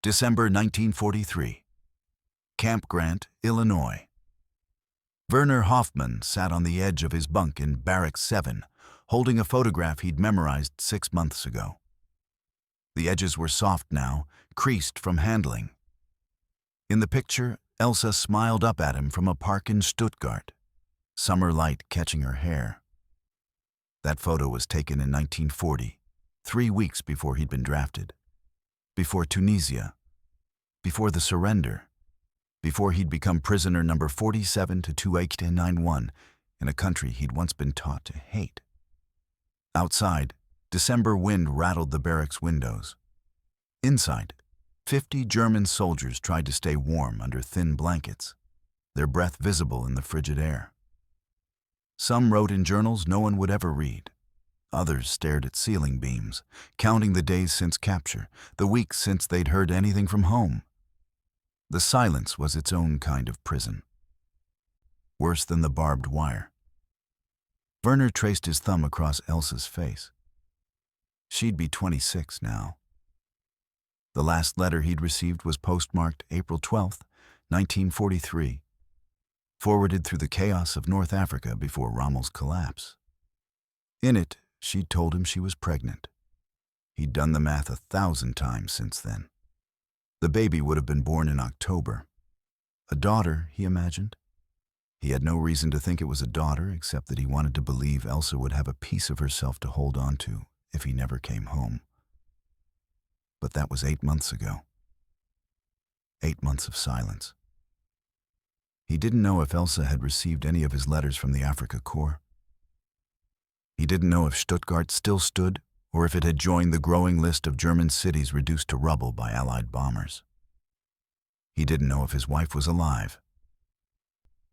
December 1943. Camp Grant, Illinois. Werner Hoffman sat on the edge of his bunk in Barracks 7, holding a photograph he'd memorized 6 months ago. The edges were soft now, creased from handling. In the picture, Elsa smiled up at him from a park in Stuttgart, summer light catching her hair. That photo was taken in 1940, 3 weeks before he'd been drafted, before Tunisia, before the surrender, before he'd become prisoner number 47 to 2891 in a country he'd once been taught to hate. Outside, December wind rattled the barracks windows. Inside, 50 German soldiers tried to stay warm under thin blankets, their breath visible in the frigid air. Some wrote in journals no one would ever read. Others stared at ceiling beams, counting the days since capture, the weeks since they'd heard anything from home. The silence was its own kind of prison. Worse than the barbed wire. Werner traced his thumb across Elsa's face. She'd be 26 now. The last letter he'd received was postmarked April 12, 1943, forwarded through the chaos of North Africa before Rommel's collapse. In it, she'd told him she was pregnant. He'd done the math 1,000 times since then. The baby would have been born in October. A daughter, he imagined. He had no reason to think it was a daughter except that he wanted to believe Elsa would have a piece of herself to hold on to if he never came home. But that was 8 months ago. 8 months of silence. He didn't know if Elsa had received any of his letters from the Afrika Korps. He didn't know if Stuttgart still stood or if it had joined the growing list of German cities reduced to rubble by Allied bombers. He didn't know if his wife was alive.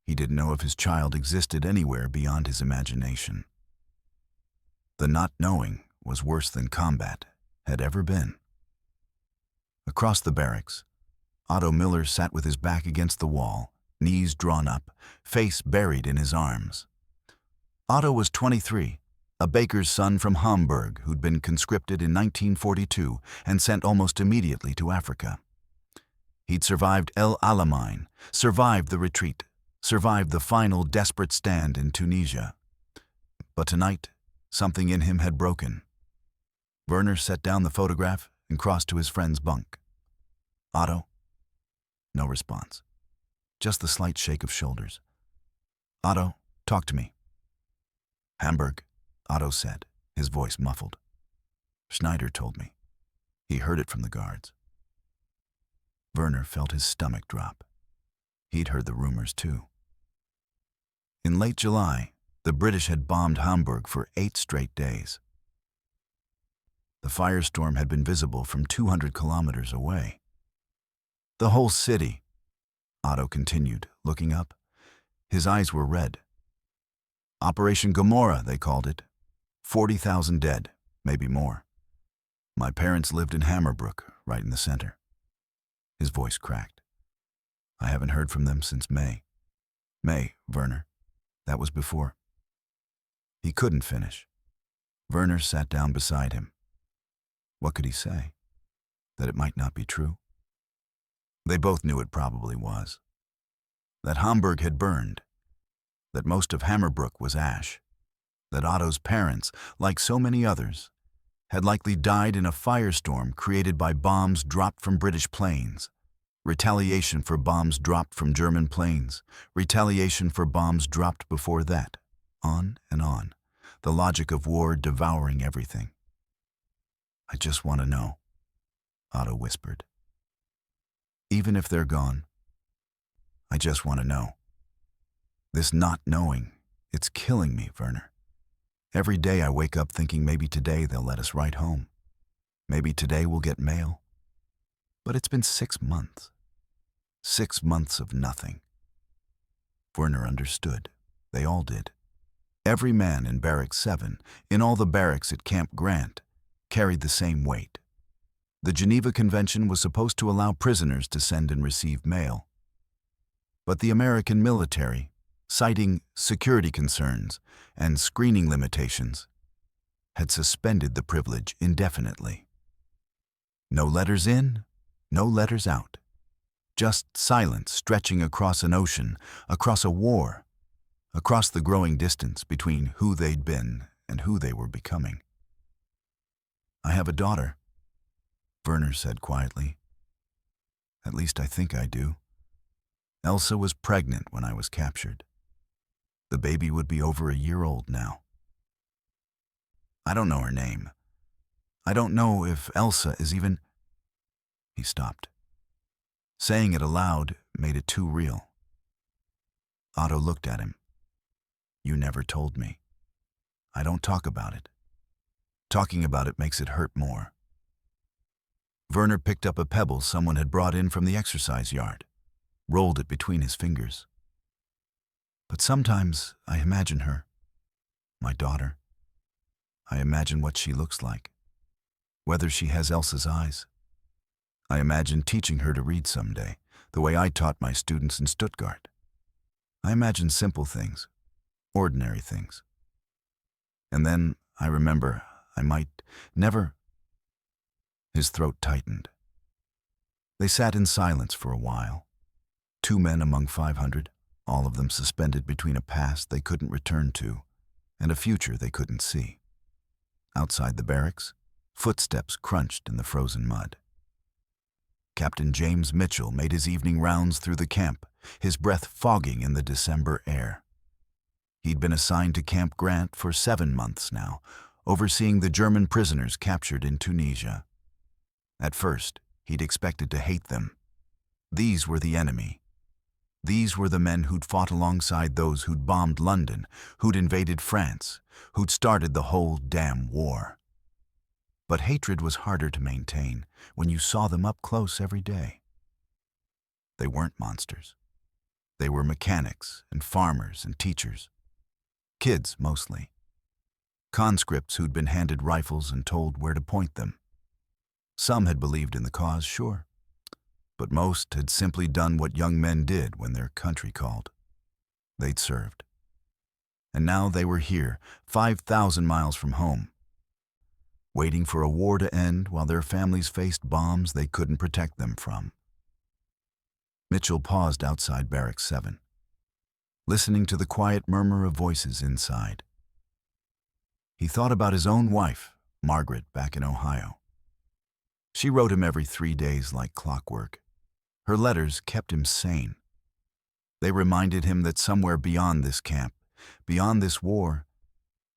He didn't know if his child existed anywhere beyond his imagination. The not knowing was worse than combat had ever been. Across the barracks, Otto Miller sat with his back against the wall, knees drawn up, face buried in his arms. Otto was 23, a baker's son from Hamburg who'd been conscripted in 1942 and sent almost immediately to Africa. He'd survived El Alamein, survived the retreat, survived the final desperate stand in Tunisia. But tonight, something in him had broken. Werner set down the photograph and crossed to his friend's bunk. Otto? No response. Just the slight shake of shoulders. Otto, talk to me. Hamburg, Otto said, his voice muffled. Schneider told me. He heard it from the guards. Werner felt his stomach drop. He'd heard the rumors too. In late July, the British had bombed Hamburg for 8 straight days. The firestorm had been visible from 200 kilometers away. The whole city, Otto continued, looking up. His eyes were red. Operation Gomorrah, they called it. 40,000 dead, maybe more. My parents lived in Hammerbrook, right in the center. His voice cracked. I haven't heard from them since May. May, Werner. That was before. He couldn't finish. Werner sat down beside him. What could he say? That it might not be true? They both knew it probably was. That Hamburg had burned. That most of Hammerbrook was ash. That Otto's parents, like so many others, had likely died in a firestorm created by bombs dropped from British planes. Retaliation for bombs dropped from German planes. Retaliation for bombs dropped before that. On and on. The logic of war devouring everything. I just want to know, Otto whispered. Even if they're gone, I just want to know. This not knowing, it's killing me, Werner. Every day I wake up thinking maybe today they'll let us write home. Maybe today we'll get mail. But it's been 6 months. 6 months of nothing. Werner understood. They all did. Every man in Barracks 7, in all the barracks at Camp Grant, carried the same weight. The Geneva Convention was supposed to allow prisoners to send and receive mail. But the American military, citing security concerns and screening limitations, had suspended the privilege indefinitely. No letters in, No letters out. Just silence stretching across an ocean, across a war, across the growing distance between who they'd been and who they were becoming. "I have a daughter," Werner said quietly. "At least I think I do. Elsa was pregnant when I was captured. The baby would be over a year old now. I don't know her name. I don't know if Elsa is even—" He stopped. Saying it aloud made it too real. Otto looked at him. "You never told me. I don't talk about it. Talking about it makes it hurt more." Werner picked up a pebble someone had brought in from the exercise yard, rolled it between his fingers. "But sometimes I imagine her, my daughter. I imagine what she looks like, whether she has Elsa's eyes. I imagine teaching her to read someday, the way I taught my students in Stuttgart. I imagine simple things, ordinary things. And then I remember I might never—" His throat tightened. They sat in silence for a while. 2 men among 500, all of them suspended between a past they couldn't return to and a future they couldn't see. Outside the barracks, footsteps crunched in the frozen mud. Captain James Mitchell made his evening rounds through the camp, his breath fogging in the December air. He'd been assigned to Camp Grant for 7 months now, overseeing the German prisoners captured in Tunisia. At first, he'd expected to hate them. These were the enemy. These were the men who'd fought alongside those who'd bombed London, who'd invaded France, who'd started the whole damn war. But hatred was harder to maintain when you saw them up close every day. They weren't monsters. They were mechanics and farmers and teachers. Kids, mostly. Conscripts who'd been handed rifles and told where to point them. Some had believed in the cause, sure, but most had simply done what young men did when their country called. They'd served. And now they were here, 5,000 miles from home, waiting for a war to end while their families faced bombs they couldn't protect them from. Mitchell paused outside Barracks 7, listening to the quiet murmur of voices inside. He thought about his own wife, Margaret, back in Ohio. She wrote him every 3 days like clockwork. Her letters kept him sane. They reminded him that somewhere beyond this camp, beyond this war,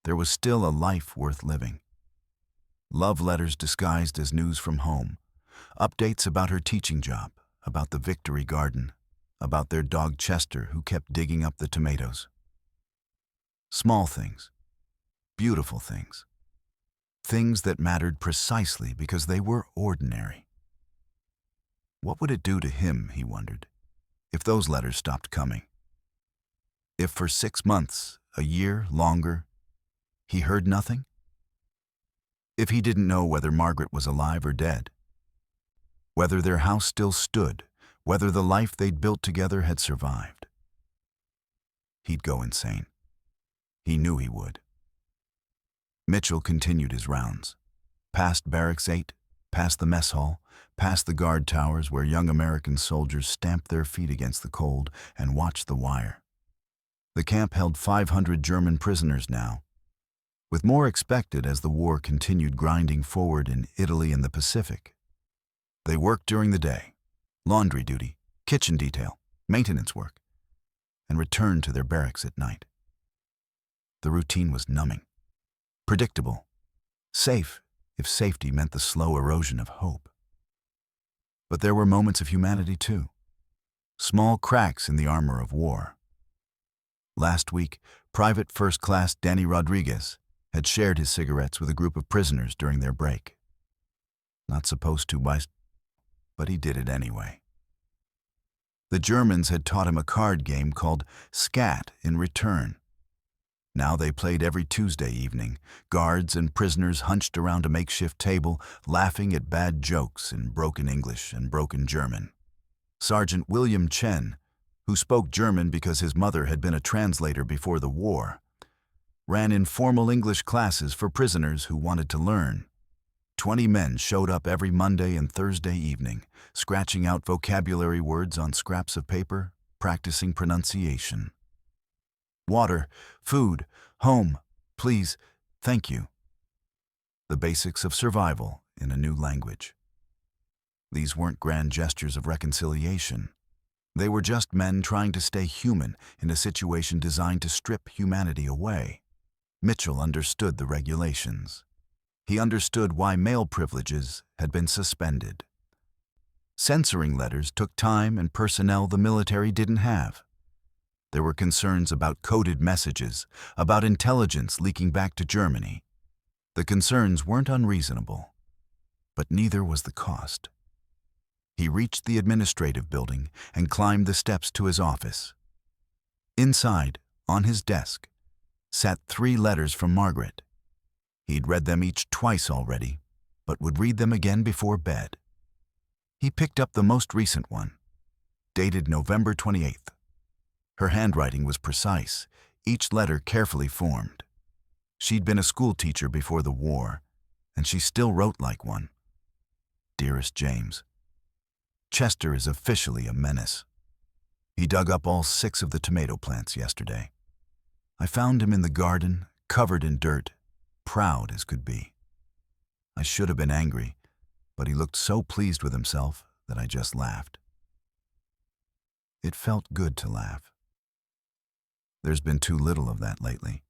there was still a life worth living. Love letters disguised as news from home, updates about her teaching job, about the Victory Garden, about their dog Chester who kept digging up the tomatoes. Small things, beautiful things. Things that mattered precisely because they were ordinary. What would it do to him, he wondered, if those letters stopped coming? If for 6 months, a year, longer, he heard nothing? If he didn't know whether Margaret was alive or dead? Whether their house still stood, whether the life they'd built together had survived? He'd go insane. He knew he would. Mitchell continued his rounds, past Barracks 8, past the mess hall, past the guard towers where young American soldiers stamped their feet against the cold and watched the wire. The camp held 500 German prisoners now, with more expected as the war continued grinding forward in Italy and the Pacific. They worked during the day, laundry duty, kitchen detail, maintenance work, and returned to their barracks at night. The routine was numbing. Predictable, safe if safety meant the slow erosion of hope. But there were moments of humanity too, small cracks in the armor of war. Last week, Private First Class Danny Rodriguez had shared his cigarettes with a group of prisoners during their break. Not supposed to, but he did it anyway. The Germans had taught him a card game called Scat in return. Now they played every Tuesday evening, guards and prisoners hunched around a makeshift table, laughing at bad jokes in broken English and broken German. Sergeant William Chen, who spoke German because his mother had been a translator before the war, ran informal English classes for prisoners who wanted to learn. 20 men showed up every Monday and Thursday evening, scratching out vocabulary words on scraps of paper, practicing pronunciation. Water, food, home, please, thank you. The basics of survival in a new language. These weren't grand gestures of reconciliation. They were just men trying to stay human in a situation designed to strip humanity away. Mitchell understood the regulations. He understood why male privileges had been suspended. Censoring letters took time and personnel the military didn't have. There were concerns about coded messages, about intelligence leaking back to Germany. The concerns weren't unreasonable, but neither was the cost. He reached the administrative building and climbed the steps to his office. Inside, on his desk, sat 3 letters from Margaret. He'd read them each twice already, but would read them again before bed. He picked up the most recent one, dated November 28th. Her handwriting was precise, each letter carefully formed. She'd been a school teacher before the war, and she still wrote like one. Dearest James, Chester is officially a menace. He dug up all 6 of the tomato plants yesterday. I found him in the garden, covered in dirt, proud as could be. I should have been angry, but he looked so pleased with himself that I just laughed. It felt good to laugh. There's been too little of that lately.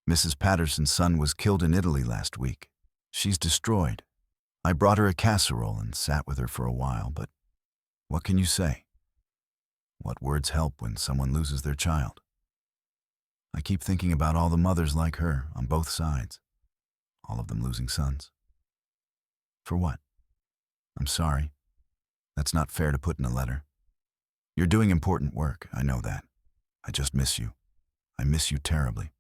Mrs. Patterson's son was killed in Italy last week. She's destroyed. I brought her a casserole and sat with her for a while, but what can you say? What words help when someone loses their child? I keep thinking about all the mothers like her on both sides, all of them losing sons. For what? I'm sorry. That's not fair to put in a letter. You're doing important work, I know that. I just miss you. I miss you terribly.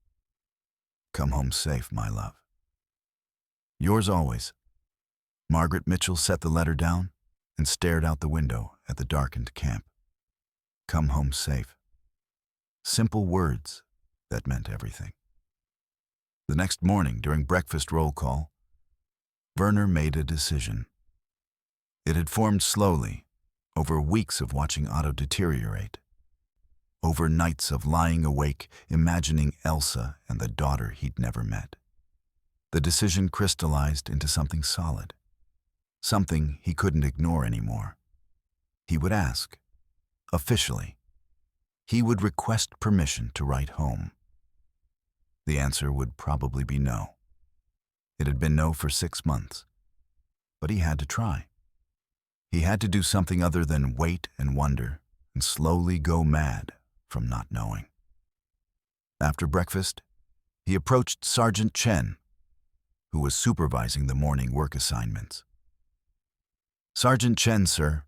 Come home safe, my love. Yours always. Margaret Mitchell set the letter down and stared out the window at the darkened camp. Come home safe. Simple words that meant everything. The next morning, during breakfast roll call, Werner made a decision. It had formed slowly, over weeks of watching Otto deteriorate, over nights of lying awake, imagining Elsa and the daughter he'd never met. The decision crystallized into something solid, something he couldn't ignore anymore. He would ask, officially. He would request permission to write home. The answer would probably be no. It had been no for 6 months, but he had to try. He had to do something other than wait and wonder and slowly go mad from not knowing. After breakfast, he approached Sergeant Chen, who was supervising the morning work assignments. Sergeant Chen, sir,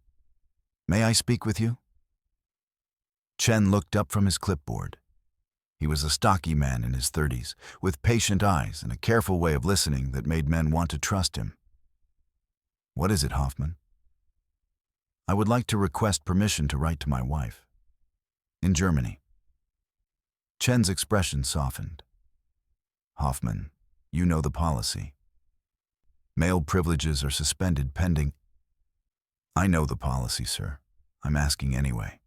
may I speak with you? Chen looked up from his clipboard. He was a stocky man in his 30s, with patient eyes and a careful way of listening that made men want to trust him. What is it, Hoffman? I would like to request permission to write to my wife. In Germany. Chen's expression softened. Hoffman, you know the policy. Male privileges are suspended pending. I know the policy, sir. I'm asking anyway.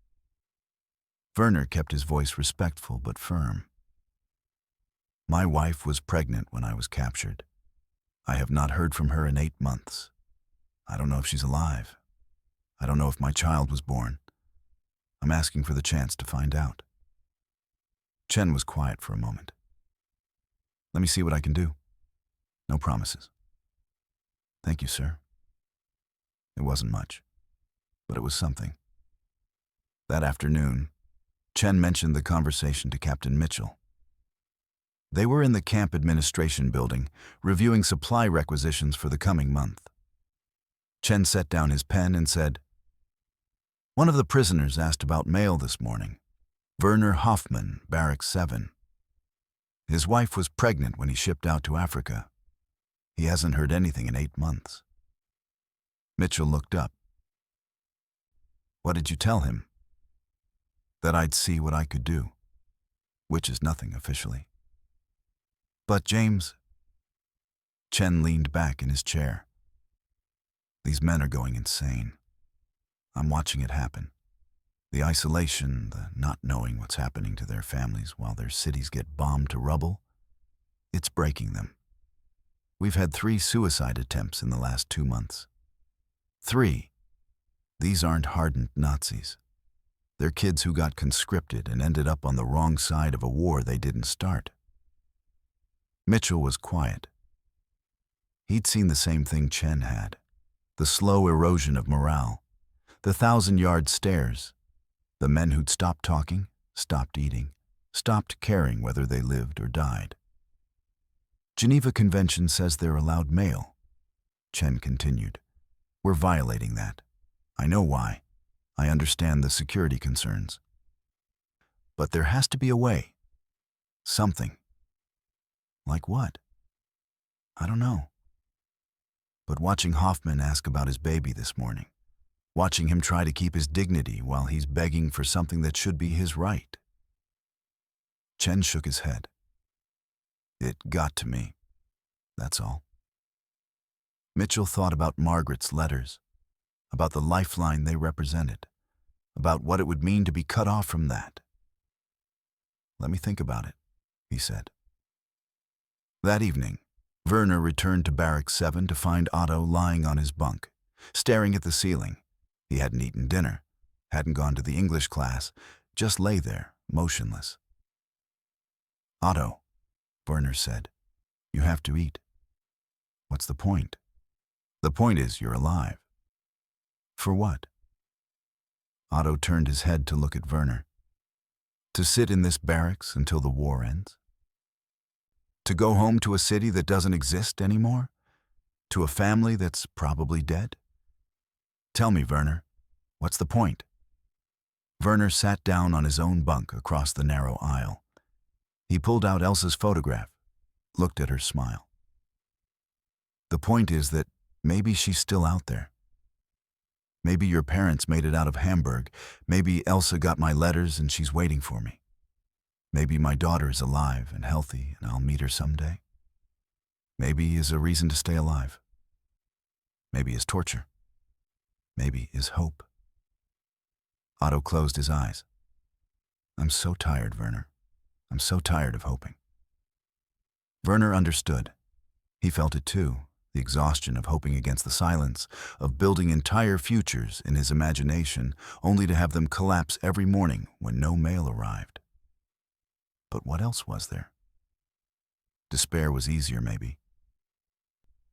Werner kept his voice respectful but firm. My wife was pregnant when I was captured. I have not heard from her in 8 months. I don't know if she's alive. I don't know if my child was born. I'm asking for the chance to find out. Chen was quiet for a moment. Let me see what I can do. No promises. Thank you, sir. It wasn't much, but it was something. That afternoon, Chen mentioned the conversation to Captain Mitchell. They were in the camp administration building, reviewing supply requisitions for the coming month. Chen set down his pen and said, One of the prisoners asked about mail this morning. Werner Hoffman, Barracks 7. His wife was pregnant when he shipped out to Africa. He hasn't heard anything in 8 months. Mitchell looked up. What did you tell him? That I'd see what I could do, which is nothing officially. But James, Chen leaned back in his chair. These men are going insane. I'm watching it happen. The isolation, the not knowing what's happening to their families while their cities get bombed to rubble, it's breaking them. We've had 3 suicide attempts in the last 2 months. 3. These aren't hardened Nazis. They're kids who got conscripted and ended up on the wrong side of a war they didn't start. Mitchell was quiet. He'd seen the same thing Chen had. The slow erosion of morale, the 1,000-yard stares, the men who'd stopped talking, stopped eating, stopped caring whether they lived or died. Geneva Convention says they're allowed mail. Chen continued. We're violating that. I know why. I understand the security concerns. But there has to be a way. Something. Like what? I don't know. But watching Hoffman ask about his baby this morning, watching him try to keep his dignity while he's begging for something that should be his right. Chen shook his head. It got to me. That's all. Mitchell thought about Margaret's letters, about the lifeline they represented, about what it would mean to be cut off from that. Let me think about it, he said. That evening, Werner returned to Barracks 7 to find Otto lying on his bunk, staring at the ceiling. He hadn't eaten dinner, hadn't gone to the English class, just lay there, motionless. Otto, Werner said, you have to eat. What's the point? The point is you're alive. For what? Otto turned his head to look at Werner. To sit in this barracks until the war ends? To go home to a city that doesn't exist anymore? To a family that's probably dead? Tell me, Werner, what's the point? Werner sat down on his own bunk across the narrow aisle. He pulled out Elsa's photograph, looked at her smile. The point is that maybe she's still out there. Maybe your parents made it out of Hamburg. Maybe Elsa got my letters and she's waiting for me. Maybe my daughter is alive and healthy and I'll meet her someday. Maybe is a reason to stay alive. Maybe is torture. Maybe is hope. Otto closed his eyes. I'm so tired, Werner. I'm so tired of hoping. Werner understood. He felt it too, the exhaustion of hoping against the silence, of building entire futures in his imagination, only to have them collapse every morning when no mail arrived. But what else was there? Despair was easier, maybe.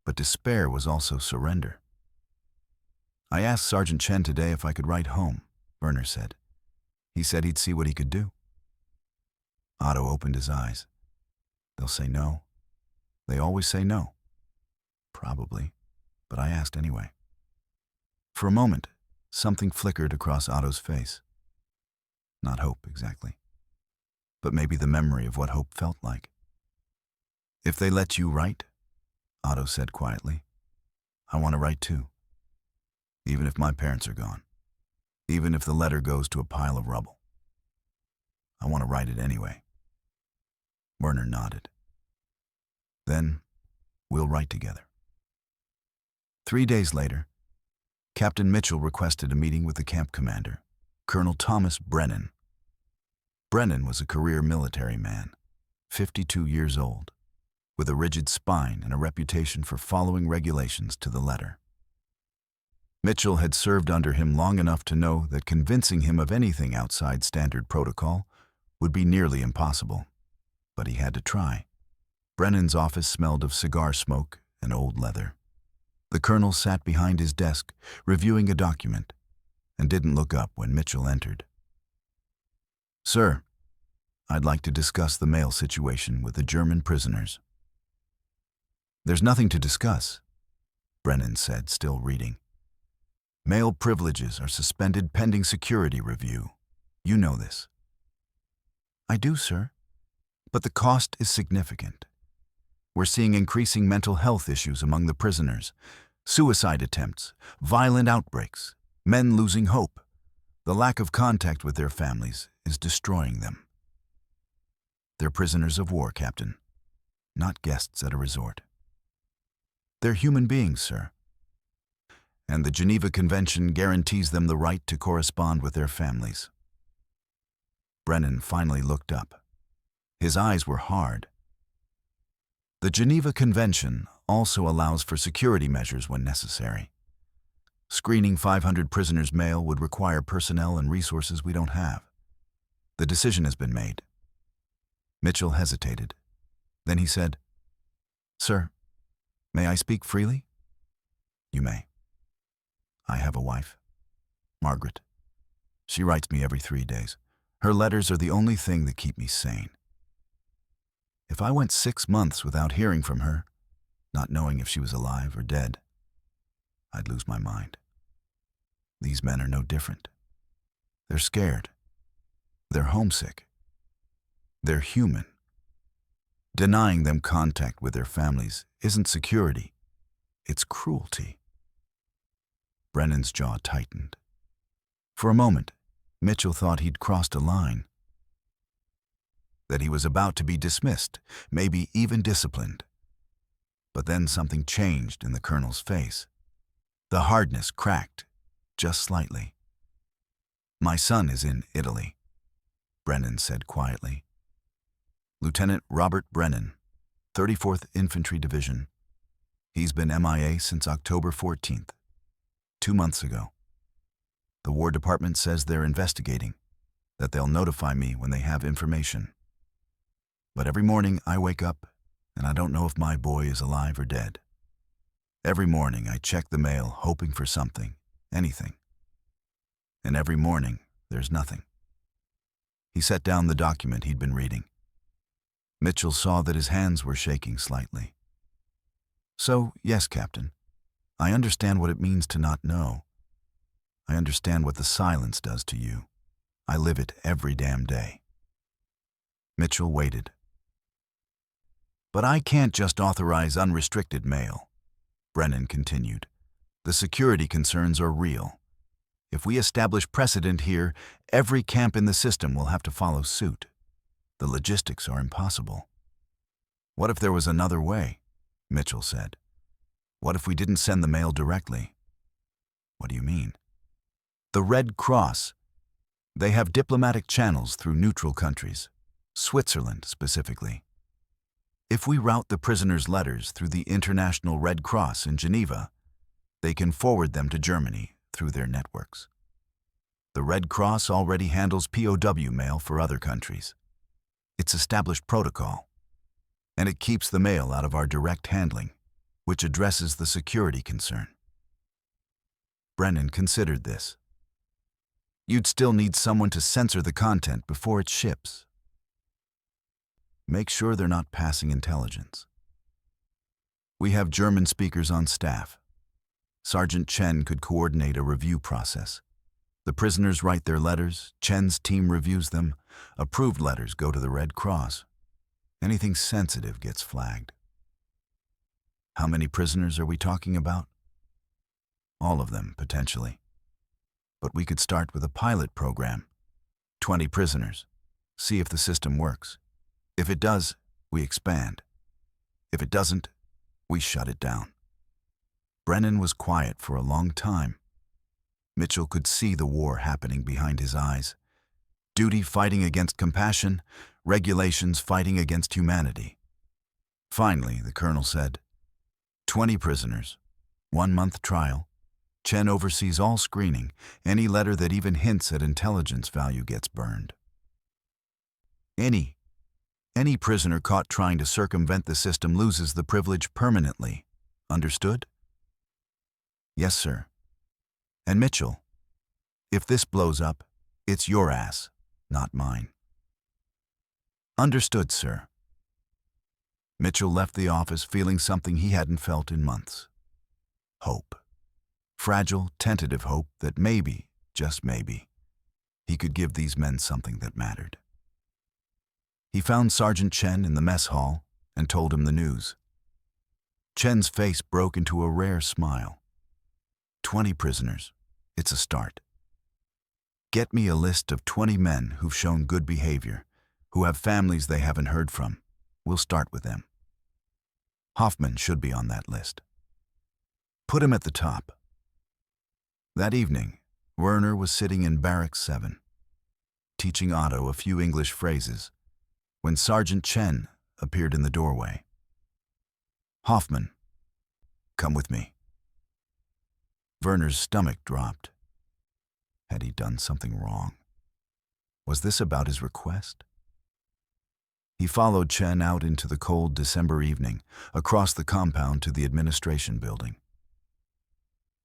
But despair was also surrender. I asked Sergeant Chen today if I could write home, Werner said. He said he'd see what he could do. Otto opened his eyes. They'll say no. They always say no. Probably, but I asked anyway. For a moment, something flickered across Otto's face. Not hope, exactly. But maybe the memory of what hope felt like. If they let you write, Otto said quietly, I want to write too. Even if my parents are gone. Even if the letter goes to a pile of rubble. I want to write it anyway. Werner nodded. Then, we'll write together. 3 days later, Captain Mitchell requested a meeting with the camp commander, Colonel Thomas Brennan. Brennan was a career military man, 52 years old, with a rigid spine and a reputation for following regulations to the letter. Mitchell had served under him long enough to know that convincing him of anything outside standard protocol would be nearly impossible, but he had to try. Brennan's office smelled of cigar smoke and old leather. The colonel sat behind his desk, reviewing a document, and didn't look up when Mitchell entered. Sir, I'd like to discuss the mail situation with the German prisoners. There's nothing to discuss, Brennan said, still reading. Mail privileges are suspended pending security review. You know this. I do, sir. But the cost is significant. We're seeing increasing mental health issues among the prisoners, suicide attempts, violent outbreaks, men losing hope. The lack of contact with their families is destroying them. They're prisoners of war, Captain, not guests at a resort. They're human beings, sir. And the Geneva Convention guarantees them the right to correspond with their families. Brennan finally looked up. His eyes were hard. The Geneva Convention also allows for security measures when necessary. Screening 500 prisoners' mail would require personnel and resources we don't have. The decision has been made. Mitchell hesitated. Then he said, "Sir, may I speak freely?" "You may. I have a wife, Margaret. She writes me every 3 days. Her letters are the only thing that keep me sane. If I went 6 months without hearing from her, not knowing if she was alive or dead, I'd lose my mind. These men are no different. They're scared. They're homesick. They're human. Denying them contact with their families isn't security. It's cruelty." Brennan's jaw tightened. For a moment, Mitchell thought he'd crossed a line, that he was about to be dismissed, maybe even disciplined. But then something changed in the colonel's face. The hardness cracked, just slightly. "My son is in Italy," Brennan said quietly. "Lieutenant Robert Brennan, 34th Infantry Division. He's been MIA since October 14th, 2 months ago. The War Department says they're investigating, that they'll notify me when they have information. But every morning I wake up and I don't know if my boy is alive or dead. Every morning I check the mail hoping for something, anything. And every morning there's nothing." He set down the document he'd been reading. Mitchell saw that his hands were shaking slightly. "So, yes, Captain, I understand what it means to not know. I understand what the silence does to you. I live it every damn day." Mitchell waited. "But I can't just authorize unrestricted mail," Brennan continued. "The security concerns are real. If we establish precedent here, every camp in the system will have to follow suit. The logistics are impossible." "What if there was another way?" Mitchell said. "What if we didn't send the mail directly?" "What do you mean?" "The Red Cross. They have diplomatic channels through neutral countries, Switzerland specifically. If we route the prisoners' letters through the International Red Cross in Geneva, they can forward them to Germany through their networks. The Red Cross already handles POW mail for other countries. It's established protocol, and it keeps the mail out of our direct handling, which addresses the security concern." Brennan considered this. "You'd still need someone to censor the content before it ships. Make sure they're not passing intelligence. We have German speakers on staff. Sergeant Chen could coordinate a review process. The prisoners write their letters, Chen's team reviews them, approved letters go to the Red Cross. Anything sensitive gets flagged." "How many prisoners are we talking about?" "All of them, potentially. But we could start with a pilot program. 20 prisoners. See if the system works. If it does, we expand. If it doesn't, we shut it down." Brennan was quiet for a long time. Mitchell could see the war happening behind his eyes. Duty fighting against compassion, regulations fighting against humanity. Finally, the colonel said, 20 prisoners, 1-month trial. Chen oversees all screening. Any letter that even hints at intelligence value gets burned. Any prisoner caught trying to circumvent the system loses the privilege permanently. Understood?" "Yes, sir." "And Mitchell, if this blows up, it's your ass, not mine." "Understood, sir." Mitchell left the office feeling something he hadn't felt in months. Hope. Fragile, tentative hope that maybe, just maybe, he could give these men something that mattered. He found Sergeant Chen in the mess hall and told him the news. Chen's face broke into a rare smile. 20 prisoners. It's a start. Get me a list of 20 men who've shown good behavior, who have families they haven't heard from. We'll start with them. Hoffman should be on that list. Put him at the top. That evening, Werner was sitting in Barracks 7, teaching Otto a few English phrases, when Sergeant Chen appeared in the doorway. "Hoffman, come with me." Werner's stomach dropped. Had he done something wrong? Was this about his request? He followed Chen out into the cold December evening, across the compound to the administration building.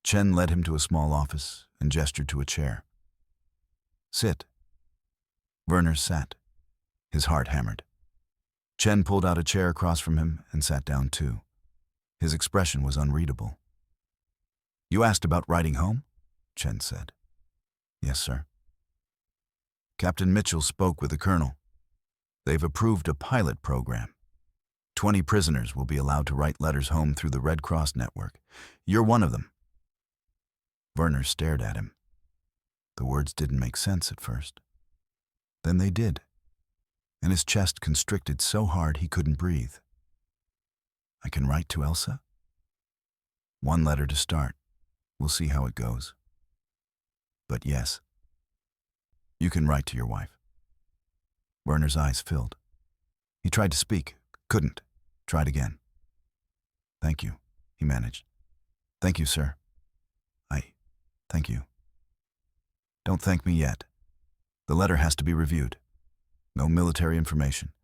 Chen led him to a small office and gestured to a chair. "Sit." Werner sat, his heart hammered. Chen pulled out a chair across from him and sat down too. His expression was unreadable. "You asked about writing home?" Chen said. "Yes, sir." Captain Mitchell spoke with the colonel. "They've approved a pilot program. 20 prisoners will be allowed to write letters home through the Red Cross network. You're one of them." Werner stared at him. The words didn't make sense at first. Then they did, and his chest constricted so hard he couldn't breathe. "I can write to Elsa?" "One letter to start. We'll see how it goes. But yes, you can write to your wife." Werner's eyes filled. He tried to speak, couldn't. Tried again. "Thank you," he managed. "Thank you, sir. Thank you." "Don't thank me yet. The letter has to be reviewed. No military information,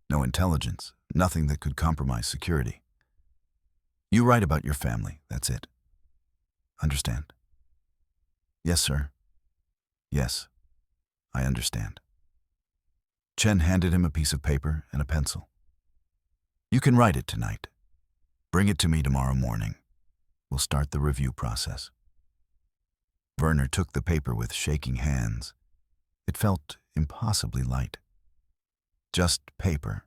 no intelligence, nothing that could compromise security. You write about your family, that's it. Understand?" "Yes, sir. Yes, I understand." Chen handed him a piece of paper and a pencil. "You can write it tonight. Bring it to me tomorrow morning. We'll start the review process." Werner took the paper with shaking hands. It felt impossibly light. Just paper,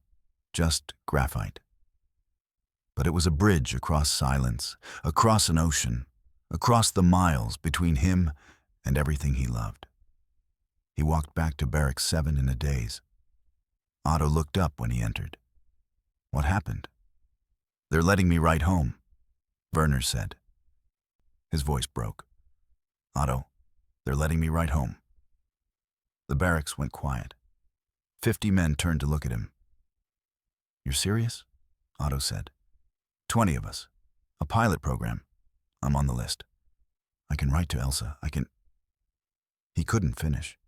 just graphite. But it was a bridge across silence, across an ocean, across the miles between him and everything he loved. He walked back to Barracks 7 in a daze. Otto looked up when he entered. "What happened?" "They're letting me write home," Werner said. His voice broke. "Otto, they're letting me write home." The barracks went quiet. 50 men turned to look at him. "You're serious?" Otto said. 20 of us. A pilot program. I'm on the list. I can write to Elsa. I can..." He couldn't finish.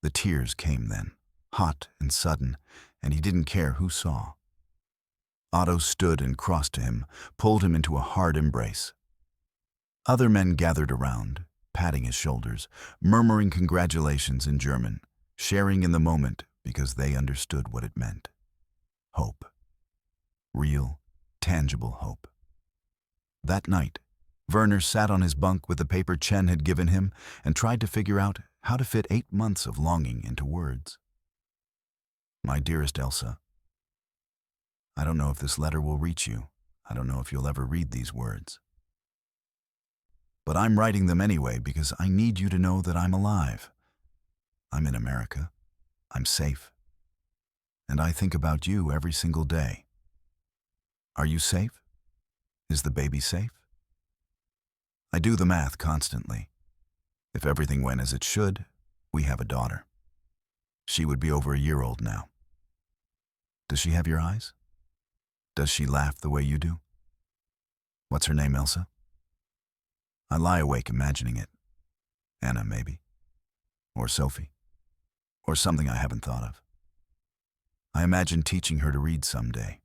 The tears came then, hot and sudden, and he didn't care who saw. Otto stood and crossed to him, pulled him into a hard embrace. Other men gathered around, patting his shoulders, murmuring congratulations in German, sharing in the moment because they understood what it meant. Hope. Real, tangible hope. That night, Werner sat on his bunk with the paper Chen had given him and tried to figure out how to fit 8 months of longing into words. "My dearest Elsa, I don't know if this letter will reach you. I don't know if you'll ever read these words. But I'm writing them anyway because I need you to know that I'm alive. I'm in America. I'm safe. And I think about you every single day. Are you safe? Is the baby safe? I do the math constantly. If everything went as it should, we have a daughter. She would be over a year old now. Does she have your eyes? Does she laugh the way you do? What's her name, Elsa? I lie awake imagining it. Anna, maybe. Or Sophie. Or something I haven't thought of. I imagine teaching her to read someday,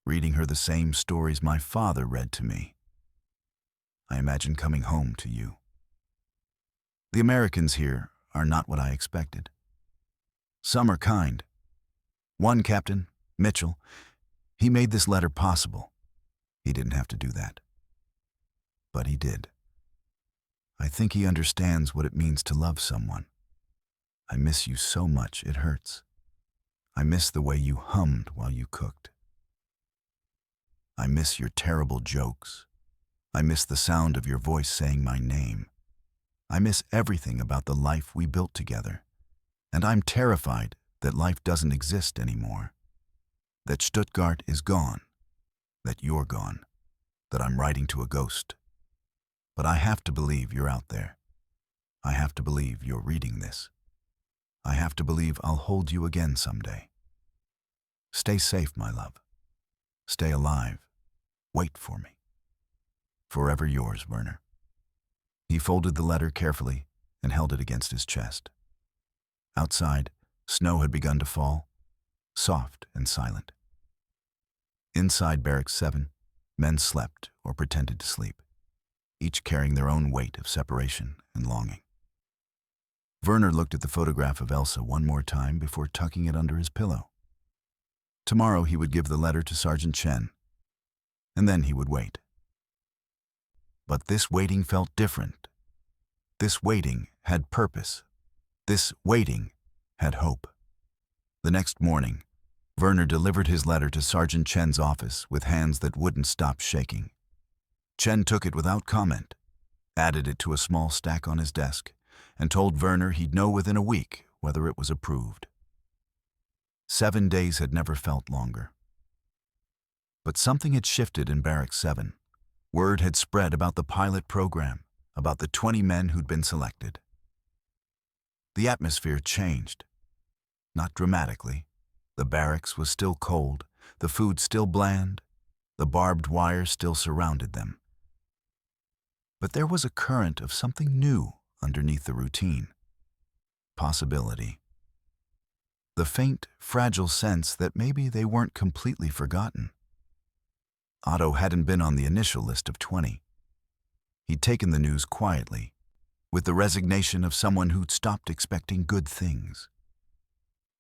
reading her the same stories my father read to me. I imagine coming home to you. The Americans here are not what I expected. Some are kind. One captain, Mitchell, he made this letter possible. He didn't have to do that. But he did. I think he understands what it means to love someone. I miss you so much, it hurts. I miss the way you hummed while you cooked. I miss your terrible jokes. I miss the sound of your voice saying my name. I miss everything about the life we built together. And I'm terrified that life doesn't exist anymore. That Stuttgart is gone. That you're gone. that I'm writing to a ghost. But I have to believe you're out there. I have to believe you're reading this. I have to believe I'll hold you again someday. Stay safe, my love. Stay alive. Wait for me. Forever yours, Werner. He folded the letter carefully and held it against his chest. Outside, snow had begun to fall, soft and silent. Inside Barracks 7, men slept or pretended to sleep, each carrying their own weight of separation and longing. Werner looked at the photograph of Elsa one more time before tucking it under his pillow. Tomorrow he would give the letter to Sergeant Chen, and then he would wait. But this waiting felt different. This waiting had purpose. This waiting had hope. The next morning, Werner delivered his letter to Sergeant Chen's office with hands that wouldn't stop shaking. Chen took it without comment, added it to a small stack on his desk, and told Werner he'd know within a week whether it was approved. 7 days had never felt longer. But something had shifted in Barracks 7. Word had spread about the pilot program, about the 20 men who'd been selected. The atmosphere changed. Not dramatically. The barracks was still cold, the food still bland, the barbed wire still surrounded them. But there was a current of something new underneath the routine. Possibility. The faint, fragile sense that maybe they weren't completely forgotten. Otto hadn't been on the initial list of 20. He'd taken the news quietly, with the resignation of someone who'd stopped expecting good things.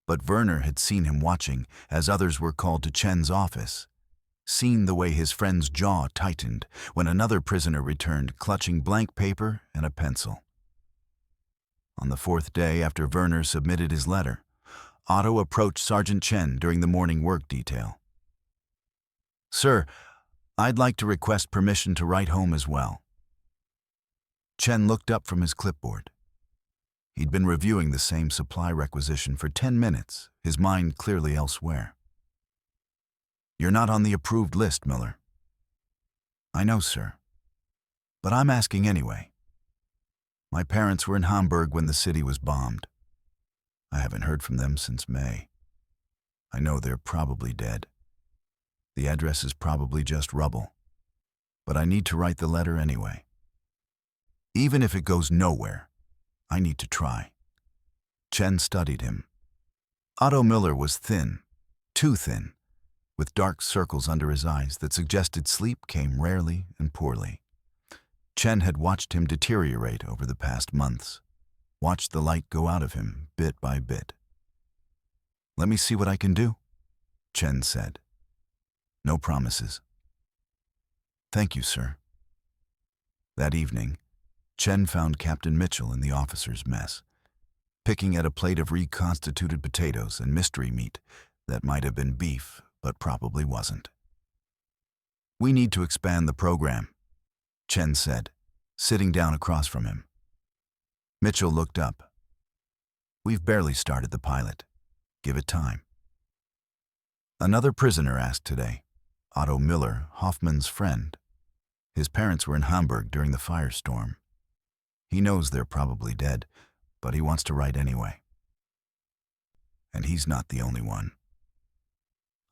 But Werner had seen him watching as others were called to Chen's office, seen the way his friend's jaw tightened when another prisoner returned clutching blank paper and a pencil. On the 4th day after Werner submitted his letter, Otto approached Sergeant Chen during the morning work detail. "Sir, I'd like to request permission to write home as well." Chen looked up from his clipboard. He'd been reviewing the same supply requisition for 10 minutes, his mind clearly elsewhere. "You're not on the approved list, Miller." "I know, sir. But I'm asking anyway. My parents were in Hamburg when the city was bombed. I haven't heard from them since May. I know they're probably dead. The address is probably just rubble. But I need to write the letter anyway. Even if it goes nowhere, I need to try." Chen studied him. Otto Miller was thin, too thin, with dark circles under his eyes that suggested sleep came rarely and poorly. Chen had watched him deteriorate over the past months, watched the light go out of him bit by bit. "Let me see what I can do," Chen said. "No promises." "Thank you, sir." That evening, Chen found Captain Mitchell in the officers' mess, picking at a plate of reconstituted potatoes and mystery meat that might have been beef, but probably wasn't. "We need to expand the program," Chen said, sitting down across from him. Mitchell looked up. "We've barely started the pilot. Give it time." Another prisoner asked today, Otto Miller, Hoffman's friend. His parents were in Hamburg during the firestorm. He knows they're probably dead, but he wants to write anyway. And he's not the only one.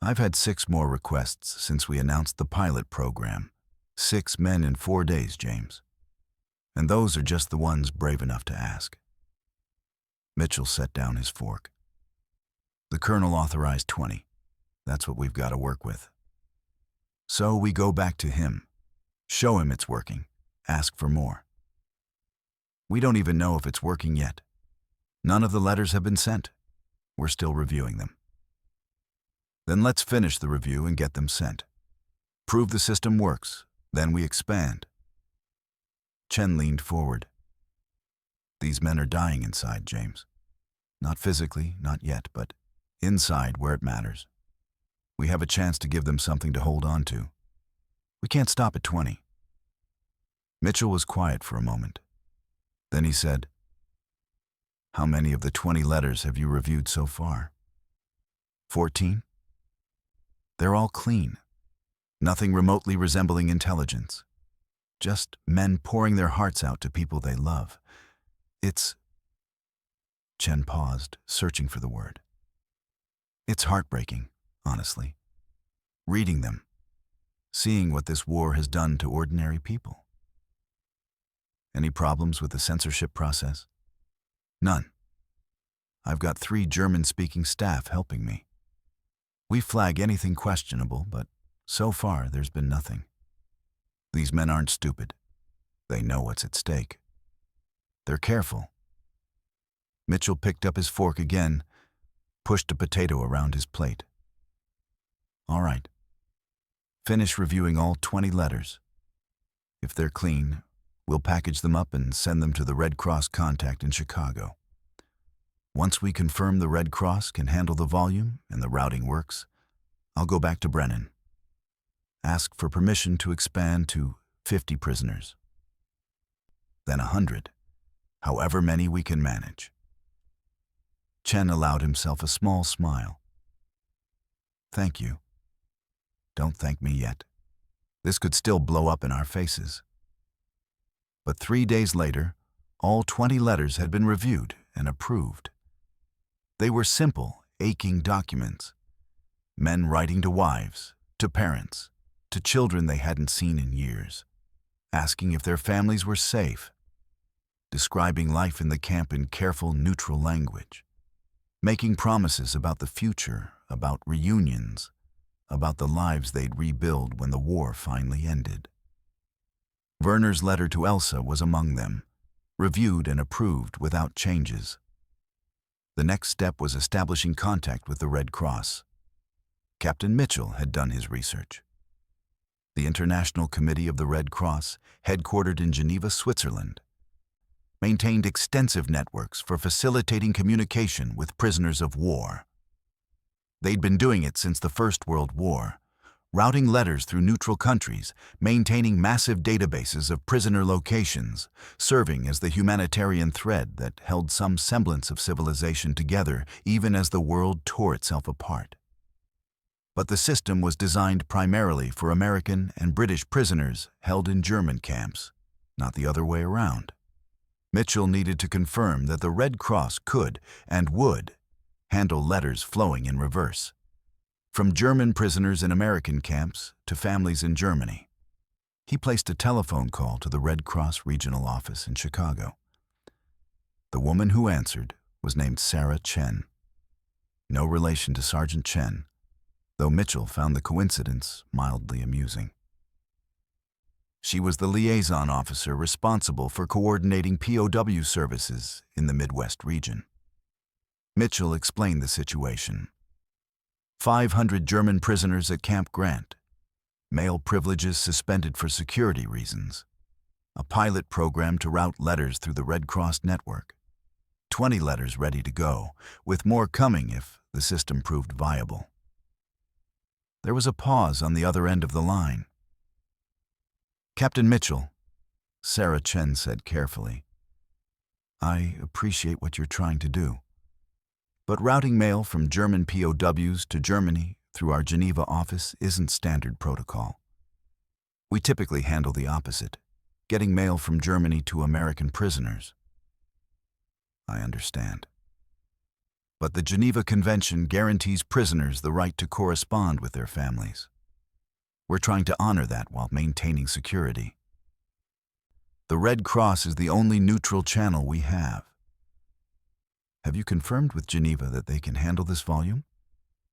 I've had 6 more requests since we announced the pilot program. 6 men in 4 days, James. And those are just the ones brave enough to ask. Mitchell set down his fork. The colonel authorized 20. That's what we've got to work with. So we go back to him, show him it's working, ask for more. We don't even know if it's working yet. None of the letters have been sent. We're still reviewing them. Then let's finish the review and get them sent. Prove the system works, then we expand. Chen leaned forward. These men are dying inside, James. Not physically, not yet, but inside where it matters. We have a chance to give them something to hold on to. We can't stop at 20. Mitchell was quiet for a moment. Then he said, "How many of the 20 letters have you reviewed so far?" 14? They're all clean. Nothing remotely resembling intelligence. Just men pouring their hearts out to people they love. It's... Chen paused, searching for the word. It's heartbreaking, honestly. Reading them. Seeing what this war has done to ordinary people. Any problems with the censorship process? None. I've got 3 German-speaking staff helping me. We flag anything questionable, but so far there's been nothing. These men aren't stupid. They know what's at stake. They're careful. Mitchell picked up his fork again, pushed a potato around his plate. All right. Finish reviewing all 20 letters. If they're clean, we'll package them up and send them to the Red Cross contact in Chicago. Once we confirm the Red Cross can handle the volume and the routing works, I'll go back to Brennan. Ask for permission to expand to 50 prisoners. Then 100, however many we can manage. Chen allowed himself a small smile. Thank you. Don't thank me yet. This could still blow up in our faces. But 3 days later, all 20 letters had been reviewed and approved. They were simple, aching documents. Men writing to wives, to parents, to children they hadn't seen in years, asking if their families were safe, describing life in the camp in careful, neutral language, making promises about the future, about reunions, about the lives they'd rebuild when the war finally ended. Werner's letter to Elsa was among them, reviewed and approved without changes. The next step was establishing contact with the Red Cross. Captain Mitchell had done his research. The International Committee of the Red Cross, headquartered in Geneva, Switzerland, maintained extensive networks for facilitating communication with prisoners of war. They'd been doing it since the First World War, routing letters through neutral countries, maintaining massive databases of prisoner locations, serving as the humanitarian thread that held some semblance of civilization together even as the world tore itself apart. But the system was designed primarily for American and British prisoners held in German camps, not the other way around. Mitchell needed to confirm that the Red Cross could and would handle letters flowing in reverse, from German prisoners in American camps to families in Germany. He placed a telephone call to the Red Cross regional office in Chicago. The woman who answered was named Sarah Chen. No relation to Sergeant Chen, though Mitchell found the coincidence mildly amusing. She was the liaison officer responsible for coordinating POW services in the Midwest region. Mitchell explained the situation. 500 German prisoners at Camp Grant. Male privileges suspended for security reasons. A pilot program to route letters through the Red Cross network. 20 letters ready to go, with more coming if the system proved viable. There was a pause on the other end of the line. Captain Mitchell, Sarah Chen said carefully, I appreciate what you're trying to do. But routing mail from German POWs to Germany through our Geneva office isn't standard protocol. We typically handle the opposite, getting mail from Germany to American prisoners. I understand. But the Geneva Convention guarantees prisoners the right to correspond with their families. We're trying to honor that while maintaining security. The Red Cross is the only neutral channel we have. Have you confirmed with Geneva that they can handle this volume?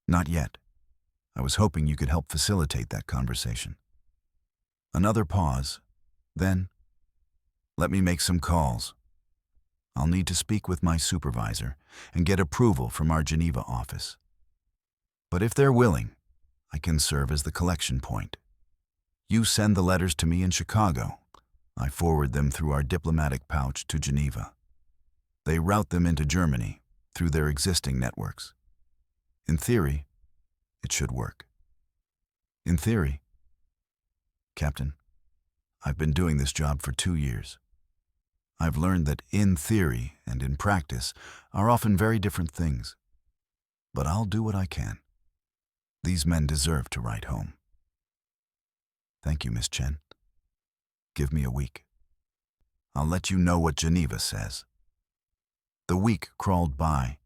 Not yet. I was hoping you could help facilitate that conversation. Another pause. Then, let me make some calls. I'll need to speak with my supervisor and get approval from our Geneva office. But if they're willing, I can serve as the collection point. You send the letters to me in Chicago. I forward them through our diplomatic pouch to Geneva. They route them into Germany through their existing networks. In theory, it should work. In theory. Captain, I've been doing this job for 2 years. I've learned that in theory and in practice are often very different things. But I'll do what I can. These men deserve to write home. Thank you, Miss Chen. Give me a week. I'll let you know what Geneva says. The week crawled by.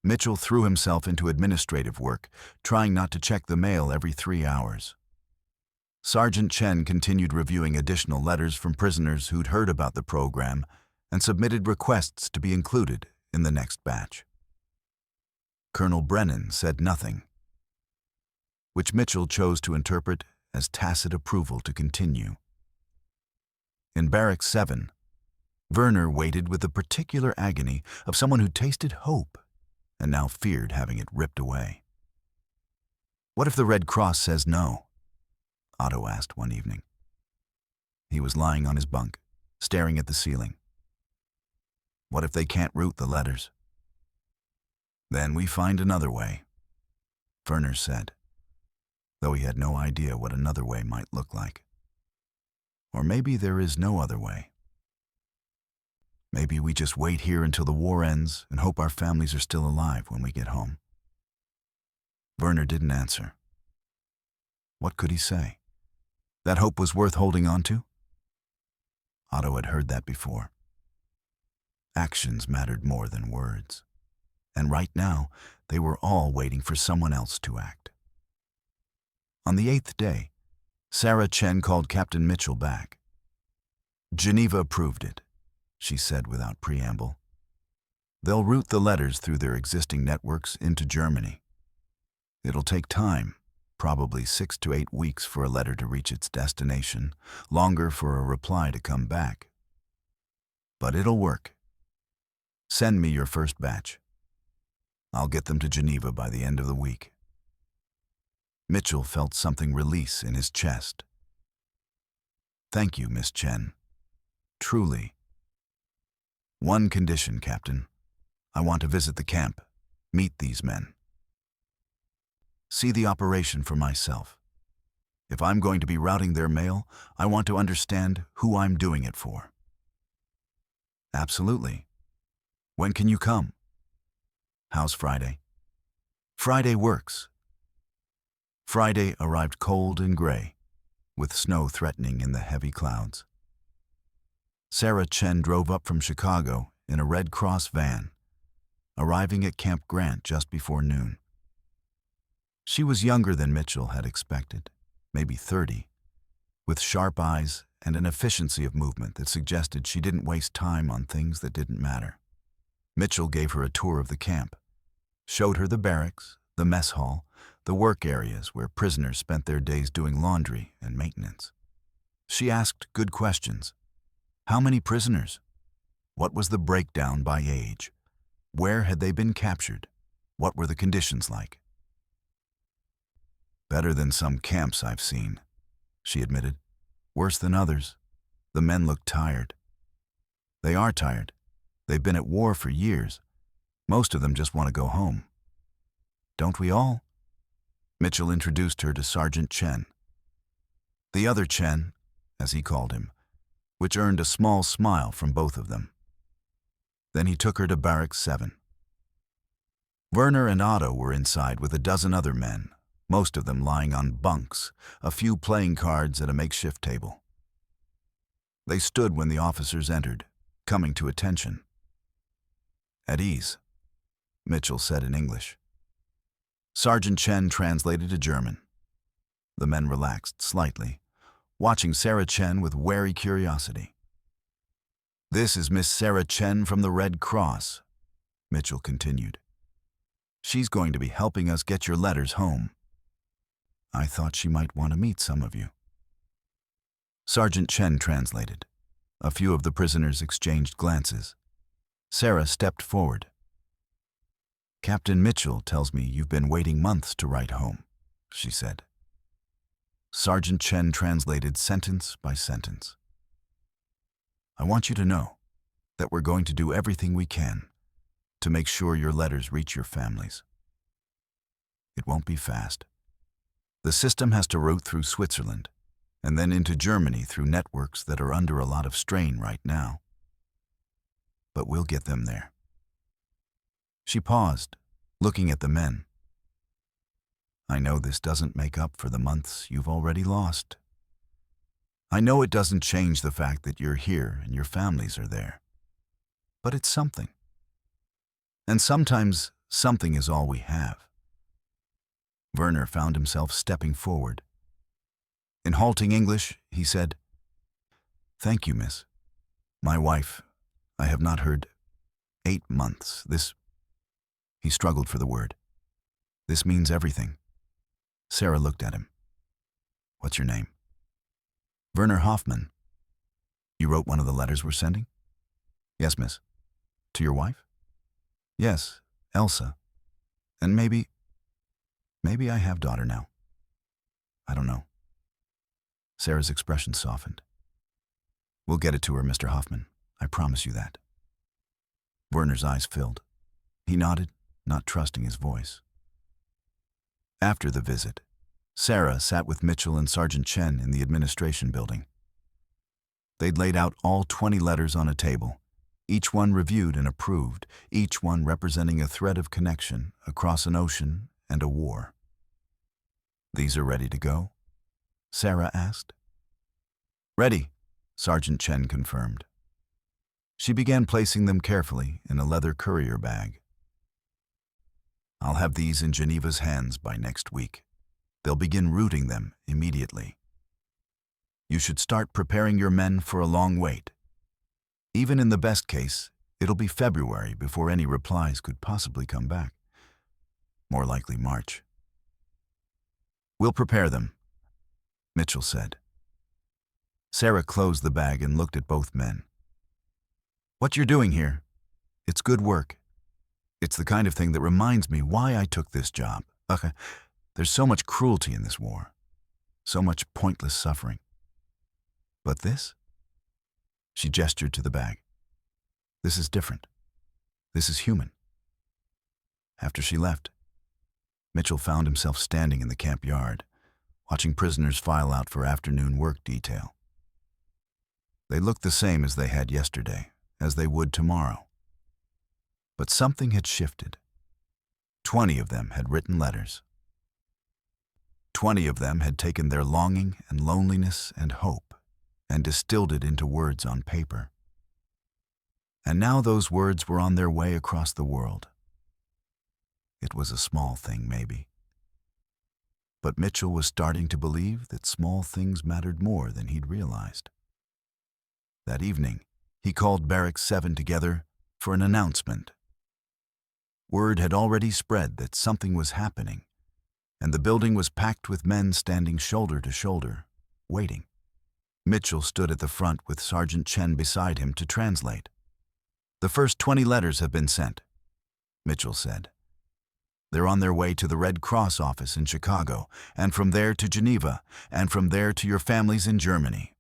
Mitchell threw himself into administrative work, trying not to check the mail every 3 hours. Sergeant Chen continued reviewing additional letters from prisoners who'd heard about the program and submitted requests to be included in the next batch. Colonel Brennan said nothing, which Mitchell chose to interpret as tacit approval to continue. In Barracks 7, Werner waited with the particular agony of someone who tasted hope and now feared having it ripped away. What if the Red Cross says no? Otto asked one evening. He was lying on his bunk, staring at the ceiling. What if they can't route the letters? Then we find another way, Werner said, though he had no idea what another way might look like. Or maybe there is no other way. Maybe we just wait here until the war ends and hope our families are still alive when we get home. Werner didn't answer. What could he say? That hope was worth holding on to? Otto had heard that before. Actions mattered more than words. And right now, they were all waiting for someone else to act. On the 8th day, Sarah Chen called Captain Mitchell back. Geneva approved it, she said without preamble. They'll route the letters through their existing networks into Germany. It'll take time, probably 6 to 8 weeks for a letter to reach its destination, longer for a reply to come back. But it'll work. Send me your first batch. I'll get them to Geneva by the end of the week. Mitchell felt something release in his chest. Thank you, Miss Chen. Truly. One condition, Captain. I want to visit the camp, meet these men. See the operation for myself. If I'm going to be routing their mail, I want to understand who I'm doing it for. Absolutely. When can you come? How's Friday? Friday works. Friday arrived cold and gray, with snow threatening in the heavy clouds. Sarah Chen drove up from Chicago in a Red Cross van, arriving at Camp Grant just before noon. She was younger than Mitchell had expected, maybe 30, with sharp eyes and an efficiency of movement that suggested she didn't waste time on things that didn't matter. Mitchell gave her a tour of the camp, showed her the barracks, the mess hall, the work areas where prisoners spent their days doing laundry and maintenance. She asked good questions. How many prisoners? What was the breakdown by age? Where had they been captured? What were the conditions like? Better than some camps I've seen, she admitted. Worse than others. The men looked tired. They are tired. They've been at war for years. Most of them just want to go home. Don't we all? Mitchell introduced her to Sergeant Chen. The other Chen, as he called him, which earned a small smile from both of them. Then he took her to Barracks 7. Werner and Otto were inside with a dozen other men, most of them lying on bunks, a few playing cards at a makeshift table. They stood when the officers entered, coming to attention. At ease, Mitchell said in English. Sergeant Chen translated to German. The men relaxed slightly, watching Sarah Chen with wary curiosity. This is Miss Sarah Chen from the Red Cross, Mitchell continued. She's going to be helping us get your letters home. I thought she might want to meet some of you. Sergeant Chen translated. A few of the prisoners exchanged glances. Sarah stepped forward. Captain Mitchell tells me you've been waiting months to write home, she said. Sergeant Chen translated sentence by sentence. I want you to know that we're going to do everything we can to make sure your letters reach your families. It won't be fast. The system has to route through Switzerland and then into Germany through networks that are under a lot of strain right now. But we'll get them there. She paused, looking at the men. I know this doesn't make up for the months you've already lost, I know it doesn't change the fact that you're here and your families are there. But it's something. And sometimes something is all we have. Werner found himself stepping forward. In halting English, he said, "Thank you, miss. My wife, I have not heard 8 months. This..." He struggled for the word. "This means everything." Sarah looked at him. "What's your name?" "Werner Hoffman." "You wrote one of the letters we're sending?" "Yes, miss." "To your wife?" "Yes, Elsa. And maybe I have daughter now. I don't know." Sarah's expression softened. "We'll get it to her, Mr. Hoffman. I promise you that." Werner's eyes filled. He nodded, not trusting his voice. After the visit, Sarah sat with Mitchell and Sergeant Chen in the administration building. They'd laid out all 20 letters on a table, each one reviewed and approved, each one representing a thread of connection across an ocean and a war. "These are ready to go?" Sarah asked. "Ready," Sergeant Chen confirmed. She began placing them carefully in a leather courier bag. "I'll have these in Geneva's hands by next week. They'll begin routing them immediately. You should start preparing your men for a long wait. Even in the best case, it'll be February before any replies could possibly come back. More likely March." "We'll prepare them," Mitchell said. Sarah closed the bag and looked at both men. "What you're doing here, it's good work. It's the kind of thing that reminds me why I took this job. There's so much cruelty in this war, so much pointless suffering. But this?" She gestured to the bag. "This is different. This is human." After she left, Mitchell found himself standing in the camp yard, watching prisoners file out for afternoon work detail. They looked the same as they had yesterday, as they would tomorrow. But something had shifted. 20 of them had written letters. 20 of them had taken their longing and loneliness and hope and distilled it into words on paper. And now those words were on their way across the world. It was a small thing, maybe. But Mitchell was starting to believe that small things mattered more than he'd realized. That evening, he called Barracks 7 together for an announcement. Word had already spread that something was happening, and the building was packed with men standing shoulder to shoulder, waiting. Mitchell stood at the front with Sergeant Chen beside him to translate. "The first 20 letters have been sent," Mitchell said. "They're on their way to the Red Cross office in Chicago, and from there to Geneva, and from there to your families in Germany."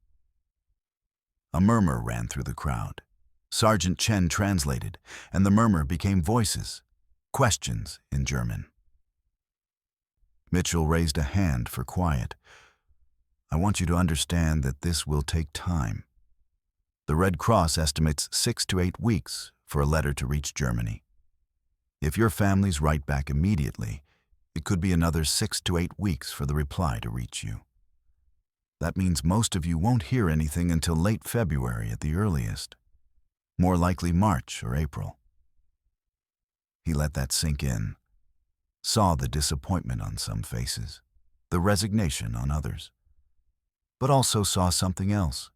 A murmur ran through the crowd. Sergeant Chen translated, and the murmur became voices, questions in German. Mitchell raised a hand for quiet. "I want you to understand that this will take time. The Red Cross estimates 6 to 8 weeks for a letter to reach Germany. If your families write back immediately, it could be another 6 to 8 weeks for the reply to reach you. That means most of you won't hear anything until late February at the earliest, more likely March or April." He let that sink in, saw the disappointment on some faces, the resignation on others, but also saw something else: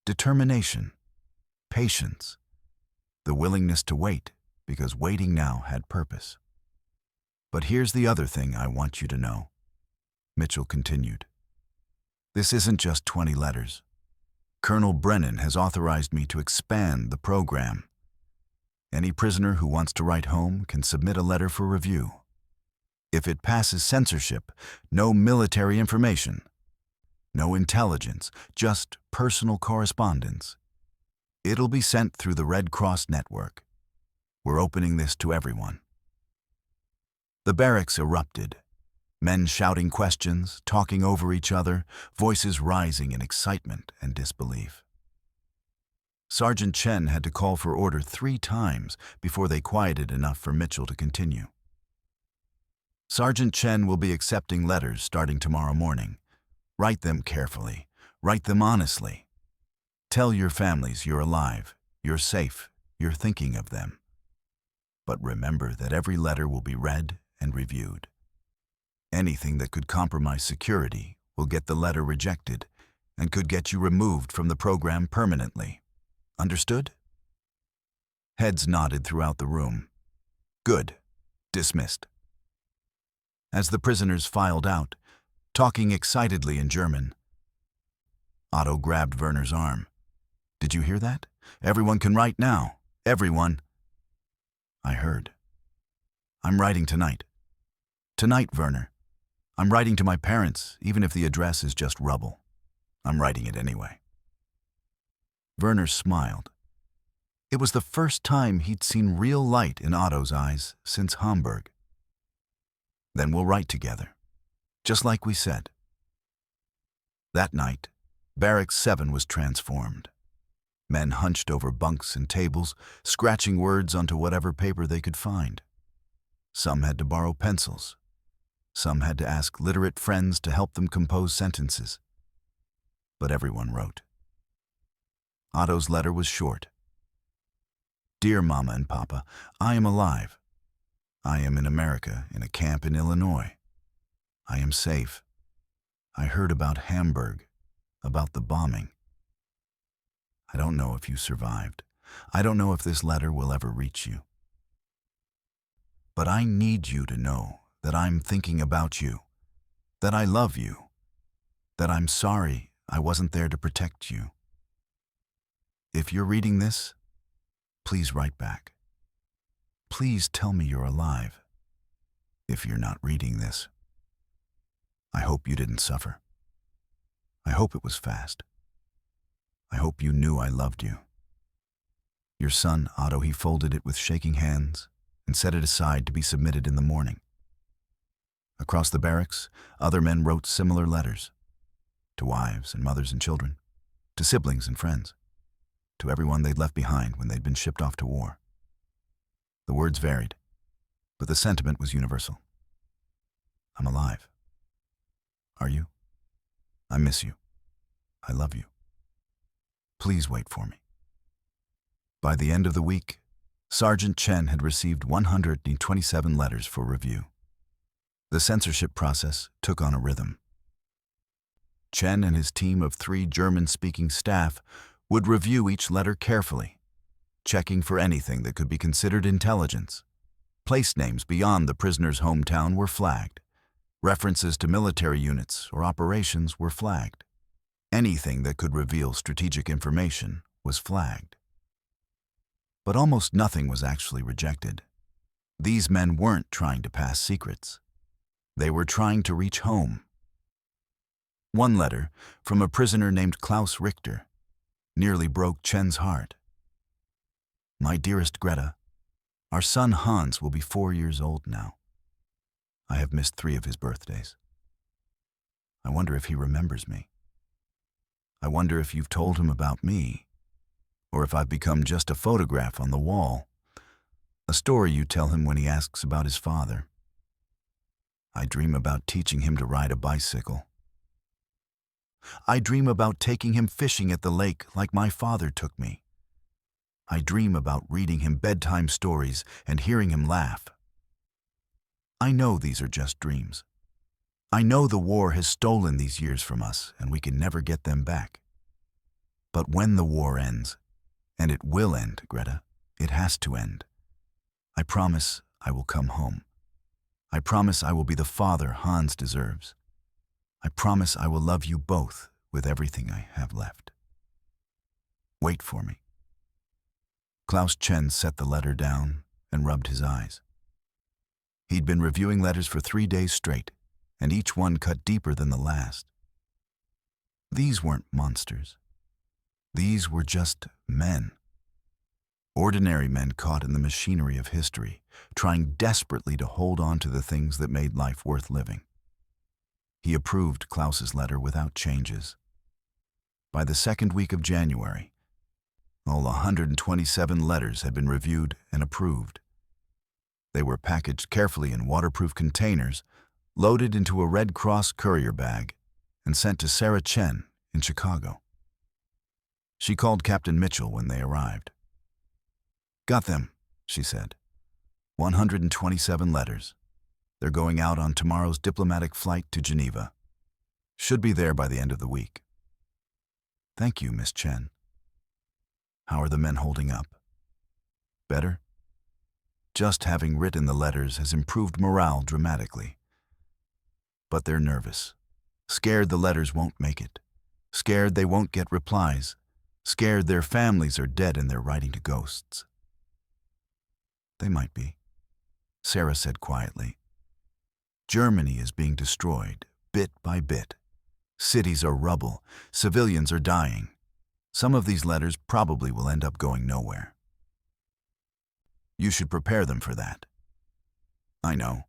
determination, patience, the willingness to wait because waiting now had purpose. "But here's the other thing I want you to know," Mitchell continued. "This isn't just 20 letters. Colonel Brennan has authorized me to expand the program. Any prisoner who wants to write home can submit a letter for review. If it passes censorship, no military information, no intelligence, just personal correspondence. It'll be sent through the Red Cross network. We're opening this to everyone." The barracks erupted. Men shouting questions, talking over each other, voices rising in excitement and disbelief. Sergeant Chen had to call for order 3 times before they quieted enough for Mitchell to continue. "Sergeant Chen will be accepting letters starting tomorrow morning. Write them carefully. Write them honestly. Tell your families you're alive, you're safe, you're thinking of them. But remember that every letter will be read and reviewed. Anything that could compromise security will get the letter rejected and could get you removed from the program permanently. Understood? Heads nodded throughout the room. Good. Dismissed. As the prisoners filed out, talking excitedly in German, Otto grabbed Werner's arm. Did you hear that? Everyone can write now. Everyone. I heard. I'm writing tonight. Tonight, Werner. I'm writing to my parents, even if the address is just rubble. I'm writing it anyway. Werner smiled. It was the first time he'd seen real light in Otto's eyes since Hamburg. Then we'll write together, just like we said. That night, Barracks 7 was transformed. Men hunched over bunks and tables, scratching words onto whatever paper they could find. Some had to borrow pencils. Some had to ask literate friends to help them compose sentences. But everyone wrote. Otto's letter was short. Dear Mama and Papa, I am alive. I am in America, in a camp in Illinois. I am safe. I heard about Hamburg, about the bombing. I don't know if you survived. I don't know if this letter will ever reach you. But I need you to know that I'm thinking about you, that I love you, that I'm sorry I wasn't there to protect you. If you're reading this, please write back. Please tell me you're alive. If you're not reading this, I hope you didn't suffer. I hope it was fast. I hope you knew I loved you. Your son, Otto, he folded it with shaking hands and set it aside to be submitted in the morning. Across the barracks, other men wrote similar letters. To wives and mothers and children, to siblings and friends, to everyone they'd left behind when they'd been shipped off to war. The words varied, but the sentiment was universal. I'm alive. Are you? I miss you. I love you. Please wait for me. By the end of the week, Sergeant Chen had received 127 letters for review. The censorship process took on a rhythm. Chen and his team of 3 German-speaking staff would review each letter carefully, checking for anything that could be considered intelligence. Place names beyond the prisoner's hometown were flagged. References to military units or operations were flagged. Anything that could reveal strategic information was flagged. But almost nothing was actually rejected. These men weren't trying to pass secrets. They were trying to reach home. One letter, from a prisoner named Klaus Richter, nearly broke Chen's heart. My dearest Greta, our son Hans will be 4 years old now. I have missed 3 of his birthdays. I wonder if he remembers me. I wonder if you've told him about me, or if I've become just a photograph on the wall, a story you tell him when he asks about his father. I dream about teaching him to ride a bicycle. I dream about taking him fishing at the lake like my father took me. I dream about reading him bedtime stories and hearing him laugh. I know these are just dreams. I know the war has stolen these years from us and we can never get them back. But when the war ends, and it will end, Greta, it has to end, I promise I will come home. I promise I will be the father Hans deserves. I promise I will love you both with everything I have left. Wait for me. Klaus Chen set the letter down and rubbed his eyes. He'd been reviewing letters for 3 days straight, and each one cut deeper than the last. These weren't monsters. These were just men. Ordinary men caught in the machinery of history, trying desperately to hold on to the things that made life worth living. He approved Klaus's letter without changes. By the 2nd week of January, all 127 letters had been reviewed and approved. They were packaged carefully in waterproof containers, loaded into a Red Cross courier bag, and sent to Sarah Chen in Chicago. She called Captain Mitchell when they arrived. "Got them," she said. 127 letters. They're going out on tomorrow's diplomatic flight to Geneva. Should be there by the end of the week. "Thank you, Miss Chen." "How are the men holding up?" "Better?" Just having written the letters has improved morale dramatically. But they're nervous. Scared the letters won't make it. Scared they won't get replies. Scared their families are dead and they're writing to ghosts. "They might be," Sarah said quietly. "Germany is being destroyed, bit by bit. Cities are rubble. Civilians are dying. Some of these letters probably will end up going nowhere. You should prepare them for that." "I know.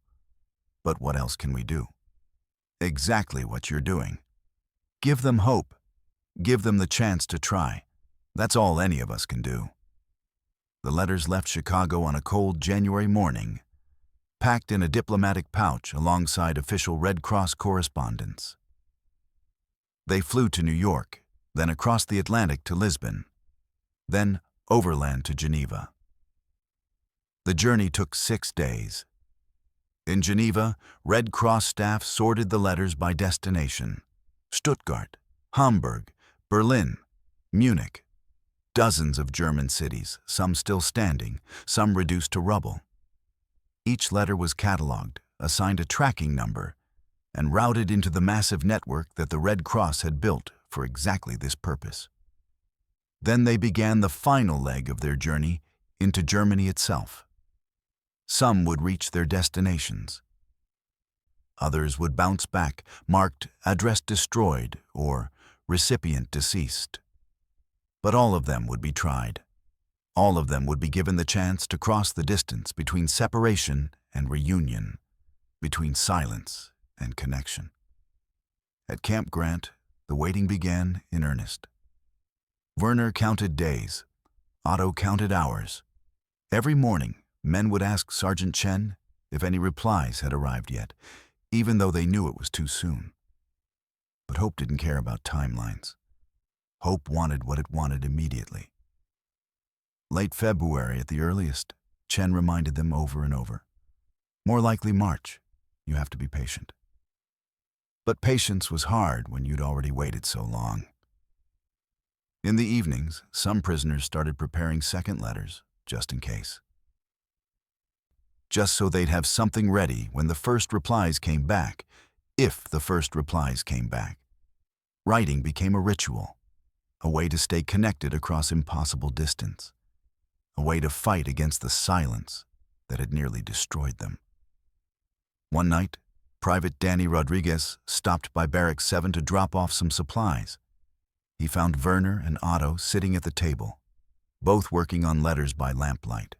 But what else can we do?" "Exactly what you're doing. Give them hope. Give them the chance to try. That's all any of us can do." The letters left Chicago on a cold January morning, packed in a diplomatic pouch alongside official Red Cross correspondence. They flew to New York, then across the Atlantic to Lisbon, then overland to Geneva. The journey took 6 days. In Geneva, Red Cross staff sorted the letters by destination: Stuttgart, Hamburg, Berlin, Munich. Dozens of German cities, some still standing, some reduced to rubble. Each letter was catalogued, assigned a tracking number, and routed into the massive network that the Red Cross had built for exactly this purpose. Then they began the final leg of their journey into Germany itself. Some would reach their destinations. Others would bounce back, marked "Address Destroyed" or "Recipient Deceased." But all of them would be tried. All of them would be given the chance to cross the distance between separation and reunion, between silence and connection. At Camp Grant, the waiting began in earnest. Werner counted days. Otto counted hours. Every morning, men would ask Sergeant Chen if any replies had arrived yet, even though they knew it was too soon. But Hope didn't care about timelines. Hope wanted what it wanted immediately. Late February at the earliest, Chen reminded them over and over. More likely March. You have to be patient. But patience was hard when you'd already waited so long. In the evenings, some prisoners started preparing second letters, just in case. Just so they'd have something ready when the first replies came back, if the first replies came back. Writing became a ritual, a way to stay connected across impossible distance, a way to fight against the silence that had nearly destroyed them. One night, Private Danny Rodriguez stopped by Barracks 7 to drop off some supplies. He found Werner and Otto sitting at the table, both working on letters by lamplight.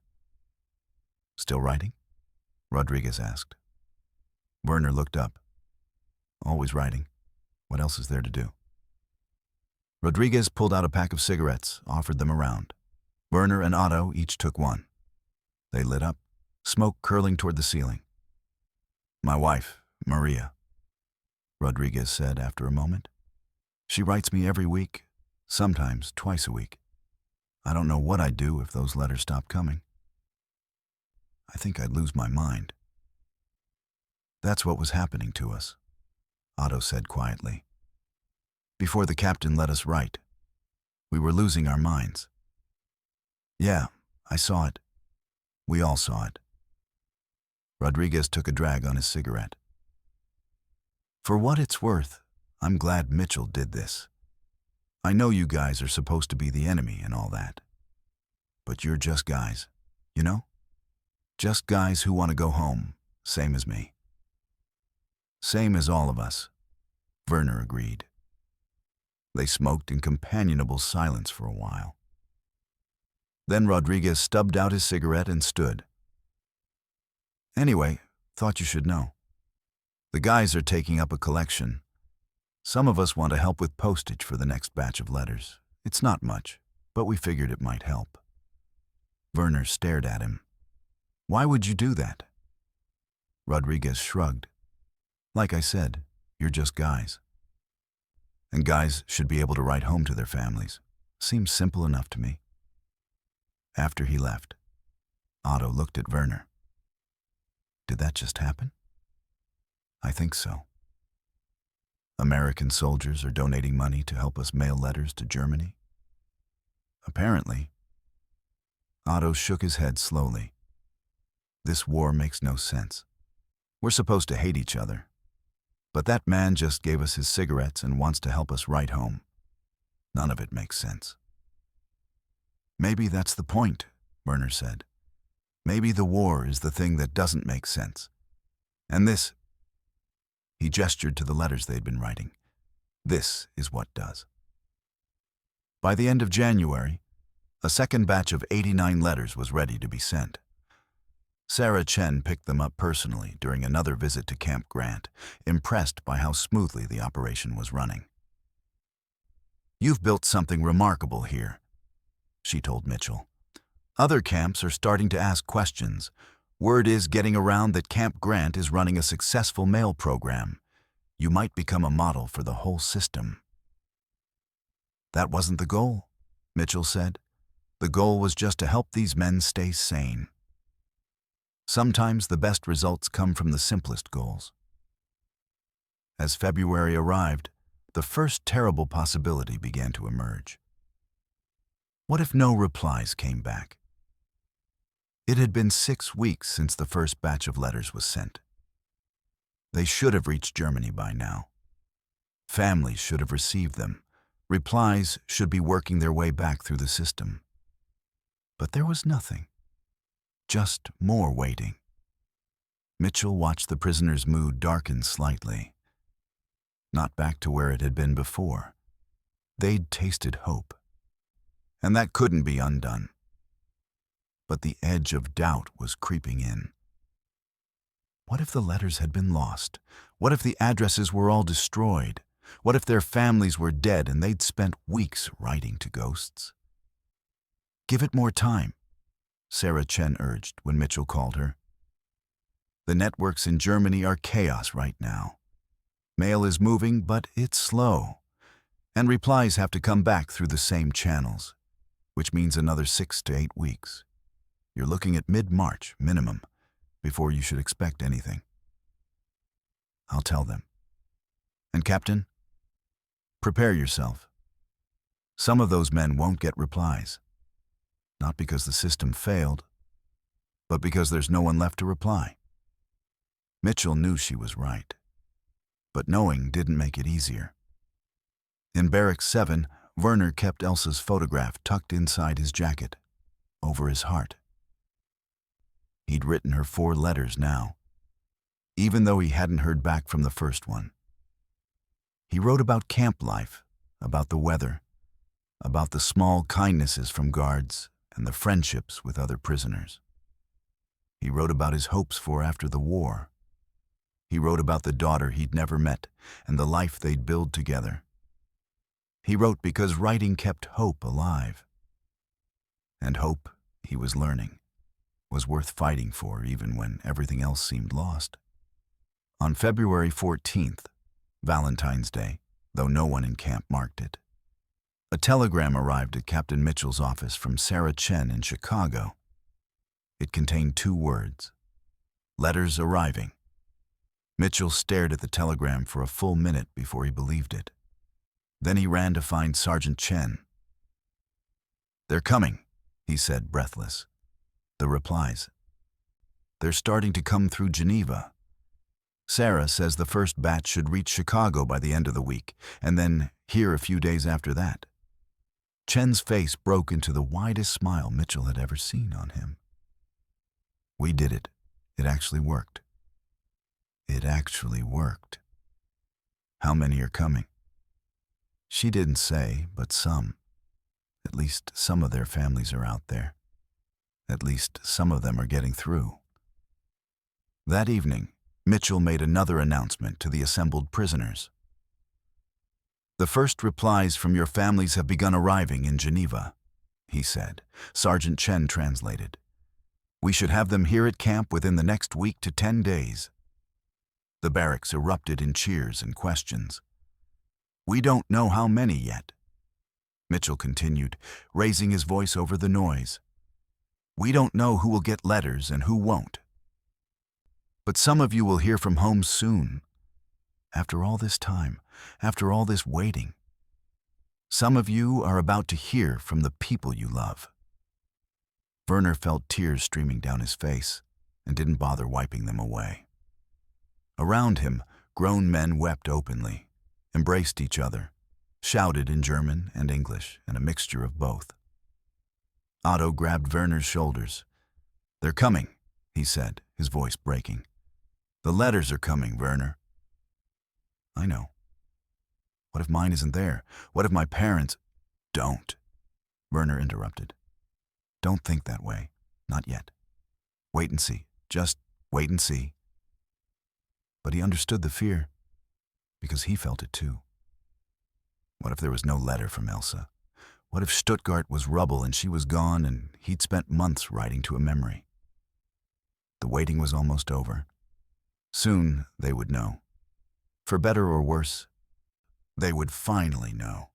"Still writing?" Rodriguez asked. Werner looked up. "Always writing. What else is there to do?" Rodriguez pulled out a pack of cigarettes, offered them around. Werner and Otto each took one. They lit up, smoke curling toward the ceiling. "My wife, Maria," Rodriguez said after a moment. "She writes me every week, sometimes twice a week. I don't know what I'd do if those letters stopped coming. I think I'd lose my mind." "That's what was happening to us," Otto said quietly. "Before the captain let us write, we were losing our minds." "Yeah, I saw it. We all saw it." Rodriguez took a drag on his cigarette. "For what it's worth, I'm glad Mitchell did this. I know you guys are supposed to be the enemy and all that. But you're just guys, you know? Just guys who want to go home, same as me." "Same as all of us," Werner agreed. They smoked in companionable silence for a while. Then Rodriguez stubbed out his cigarette and stood. "Anyway, thought you should know. The guys are taking up a collection. Some of us want to help with postage for the next batch of letters. It's not much, but we figured it might help." Werner stared at him. "Why would you do that?" Rodriguez shrugged. "Like I said, you're just guys." And guys should be able to write home to their families. Seems simple enough to me. After he left, Otto looked at Werner. Did that just happen? I think so. American soldiers are donating money to help us mail letters to Germany? Apparently. Otto shook his head slowly. This war makes no sense. We're supposed to hate each other. But that man just gave us his cigarettes and wants to help us write home. None of it makes sense. Maybe that's the point, Werner said. Maybe the war is the thing that doesn't make sense. And this, he gestured to the letters they'd been writing, this is what does. By the end of January, a second batch of 89 letters was ready to be sent. Sarah Chen picked them up personally during another visit to Camp Grant, impressed by how smoothly the operation was running. You've built something remarkable here, she told Mitchell. Other camps are starting to ask questions. Word is getting around that Camp Grant is running a successful mail program. You might become a model for the whole system. That wasn't the goal, Mitchell said. The goal was just to help these men stay sane. Sometimes the best results come from the simplest goals. As February arrived, the first terrible possibility began to emerge. What if no replies came back? It had been 6 weeks since the first batch of letters was sent. They should have reached Germany by now. Families should have received them. Replies should be working their way back through the system. But there was nothing. Just more waiting. Mitchell watched the prisoner's mood darken slightly. Not back to where it had been before. They'd tasted hope. And that couldn't be undone. But the edge of doubt was creeping in. What if the letters had been lost? What if the addresses were all destroyed? What if their families were dead and they'd spent weeks writing to ghosts? Give it more time, Sarah Chen urged when Mitchell called her. The networks in Germany are chaos right now. Mail is moving, but it's slow. And replies have to come back through the same channels, which means another 6 to 8 weeks. You're looking at mid-March, minimum, before you should expect anything. I'll tell them. And Captain, prepare yourself. Some of those men won't get replies. Not because the system failed, but because there's no one left to reply. Mitchell knew she was right, but knowing didn't make it easier. In Barracks 7, Werner kept Elsa's photograph tucked inside his jacket, over his heart. He'd written her 4 letters now, even though he hadn't heard back from the first one. He wrote about camp life, about the weather, about the small kindnesses from guards, and the friendships with other prisoners. He wrote about his hopes for after the war. He wrote about the daughter he'd never met and the life they'd build together. He wrote because writing kept hope alive. And hope, he was learning, was worth fighting for even when everything else seemed lost. On February 14th, Valentine's Day, though no one in camp marked it, a telegram arrived at Captain Mitchell's office from Sarah Chen in Chicago. It contained 2 words, letters arriving. Mitchell stared at the telegram for a full minute before he believed it. Then he ran to find Sergeant Chen. They're coming, he said, breathless. The replies. They're starting to come through Geneva. Sarah says the first batch should reach Chicago by the end of the week, and then here a few days after that. Chen's face broke into the widest smile Mitchell had ever seen on him. We did it. It actually worked. It actually worked. How many are coming? She didn't say, but some. At least some of their families are out there. At least some of them are getting through. That evening, Mitchell made another announcement to the assembled prisoners. The first replies from your families have begun arriving in Geneva, he said. Sergeant Chen translated. We should have them here at camp within the next week to 10 days. The barracks erupted in cheers and questions. We don't know how many yet. Mitchell continued, raising his voice over the noise. We don't know who will get letters and who won't. But some of you will hear from home soon. After all this time, after all this waiting, some of you are about to hear from the people you love. Werner felt tears streaming down his face and didn't bother wiping them away. Around him, grown men wept openly, embraced each other, shouted in German and English and a mixture of both. Otto grabbed Werner's shoulders. They're coming, he said, his voice breaking. The letters are coming, Werner. I know. What if mine isn't there? What if my parents... Don't, Werner interrupted. Don't think that way. Not yet. Wait and see. Just wait and see. But he understood the fear, because he felt it too. What if there was no letter from Elsa? What if Stuttgart was rubble and she was gone and he'd spent months writing to a memory? The waiting was almost over. Soon they would know. For better or worse, they would finally know.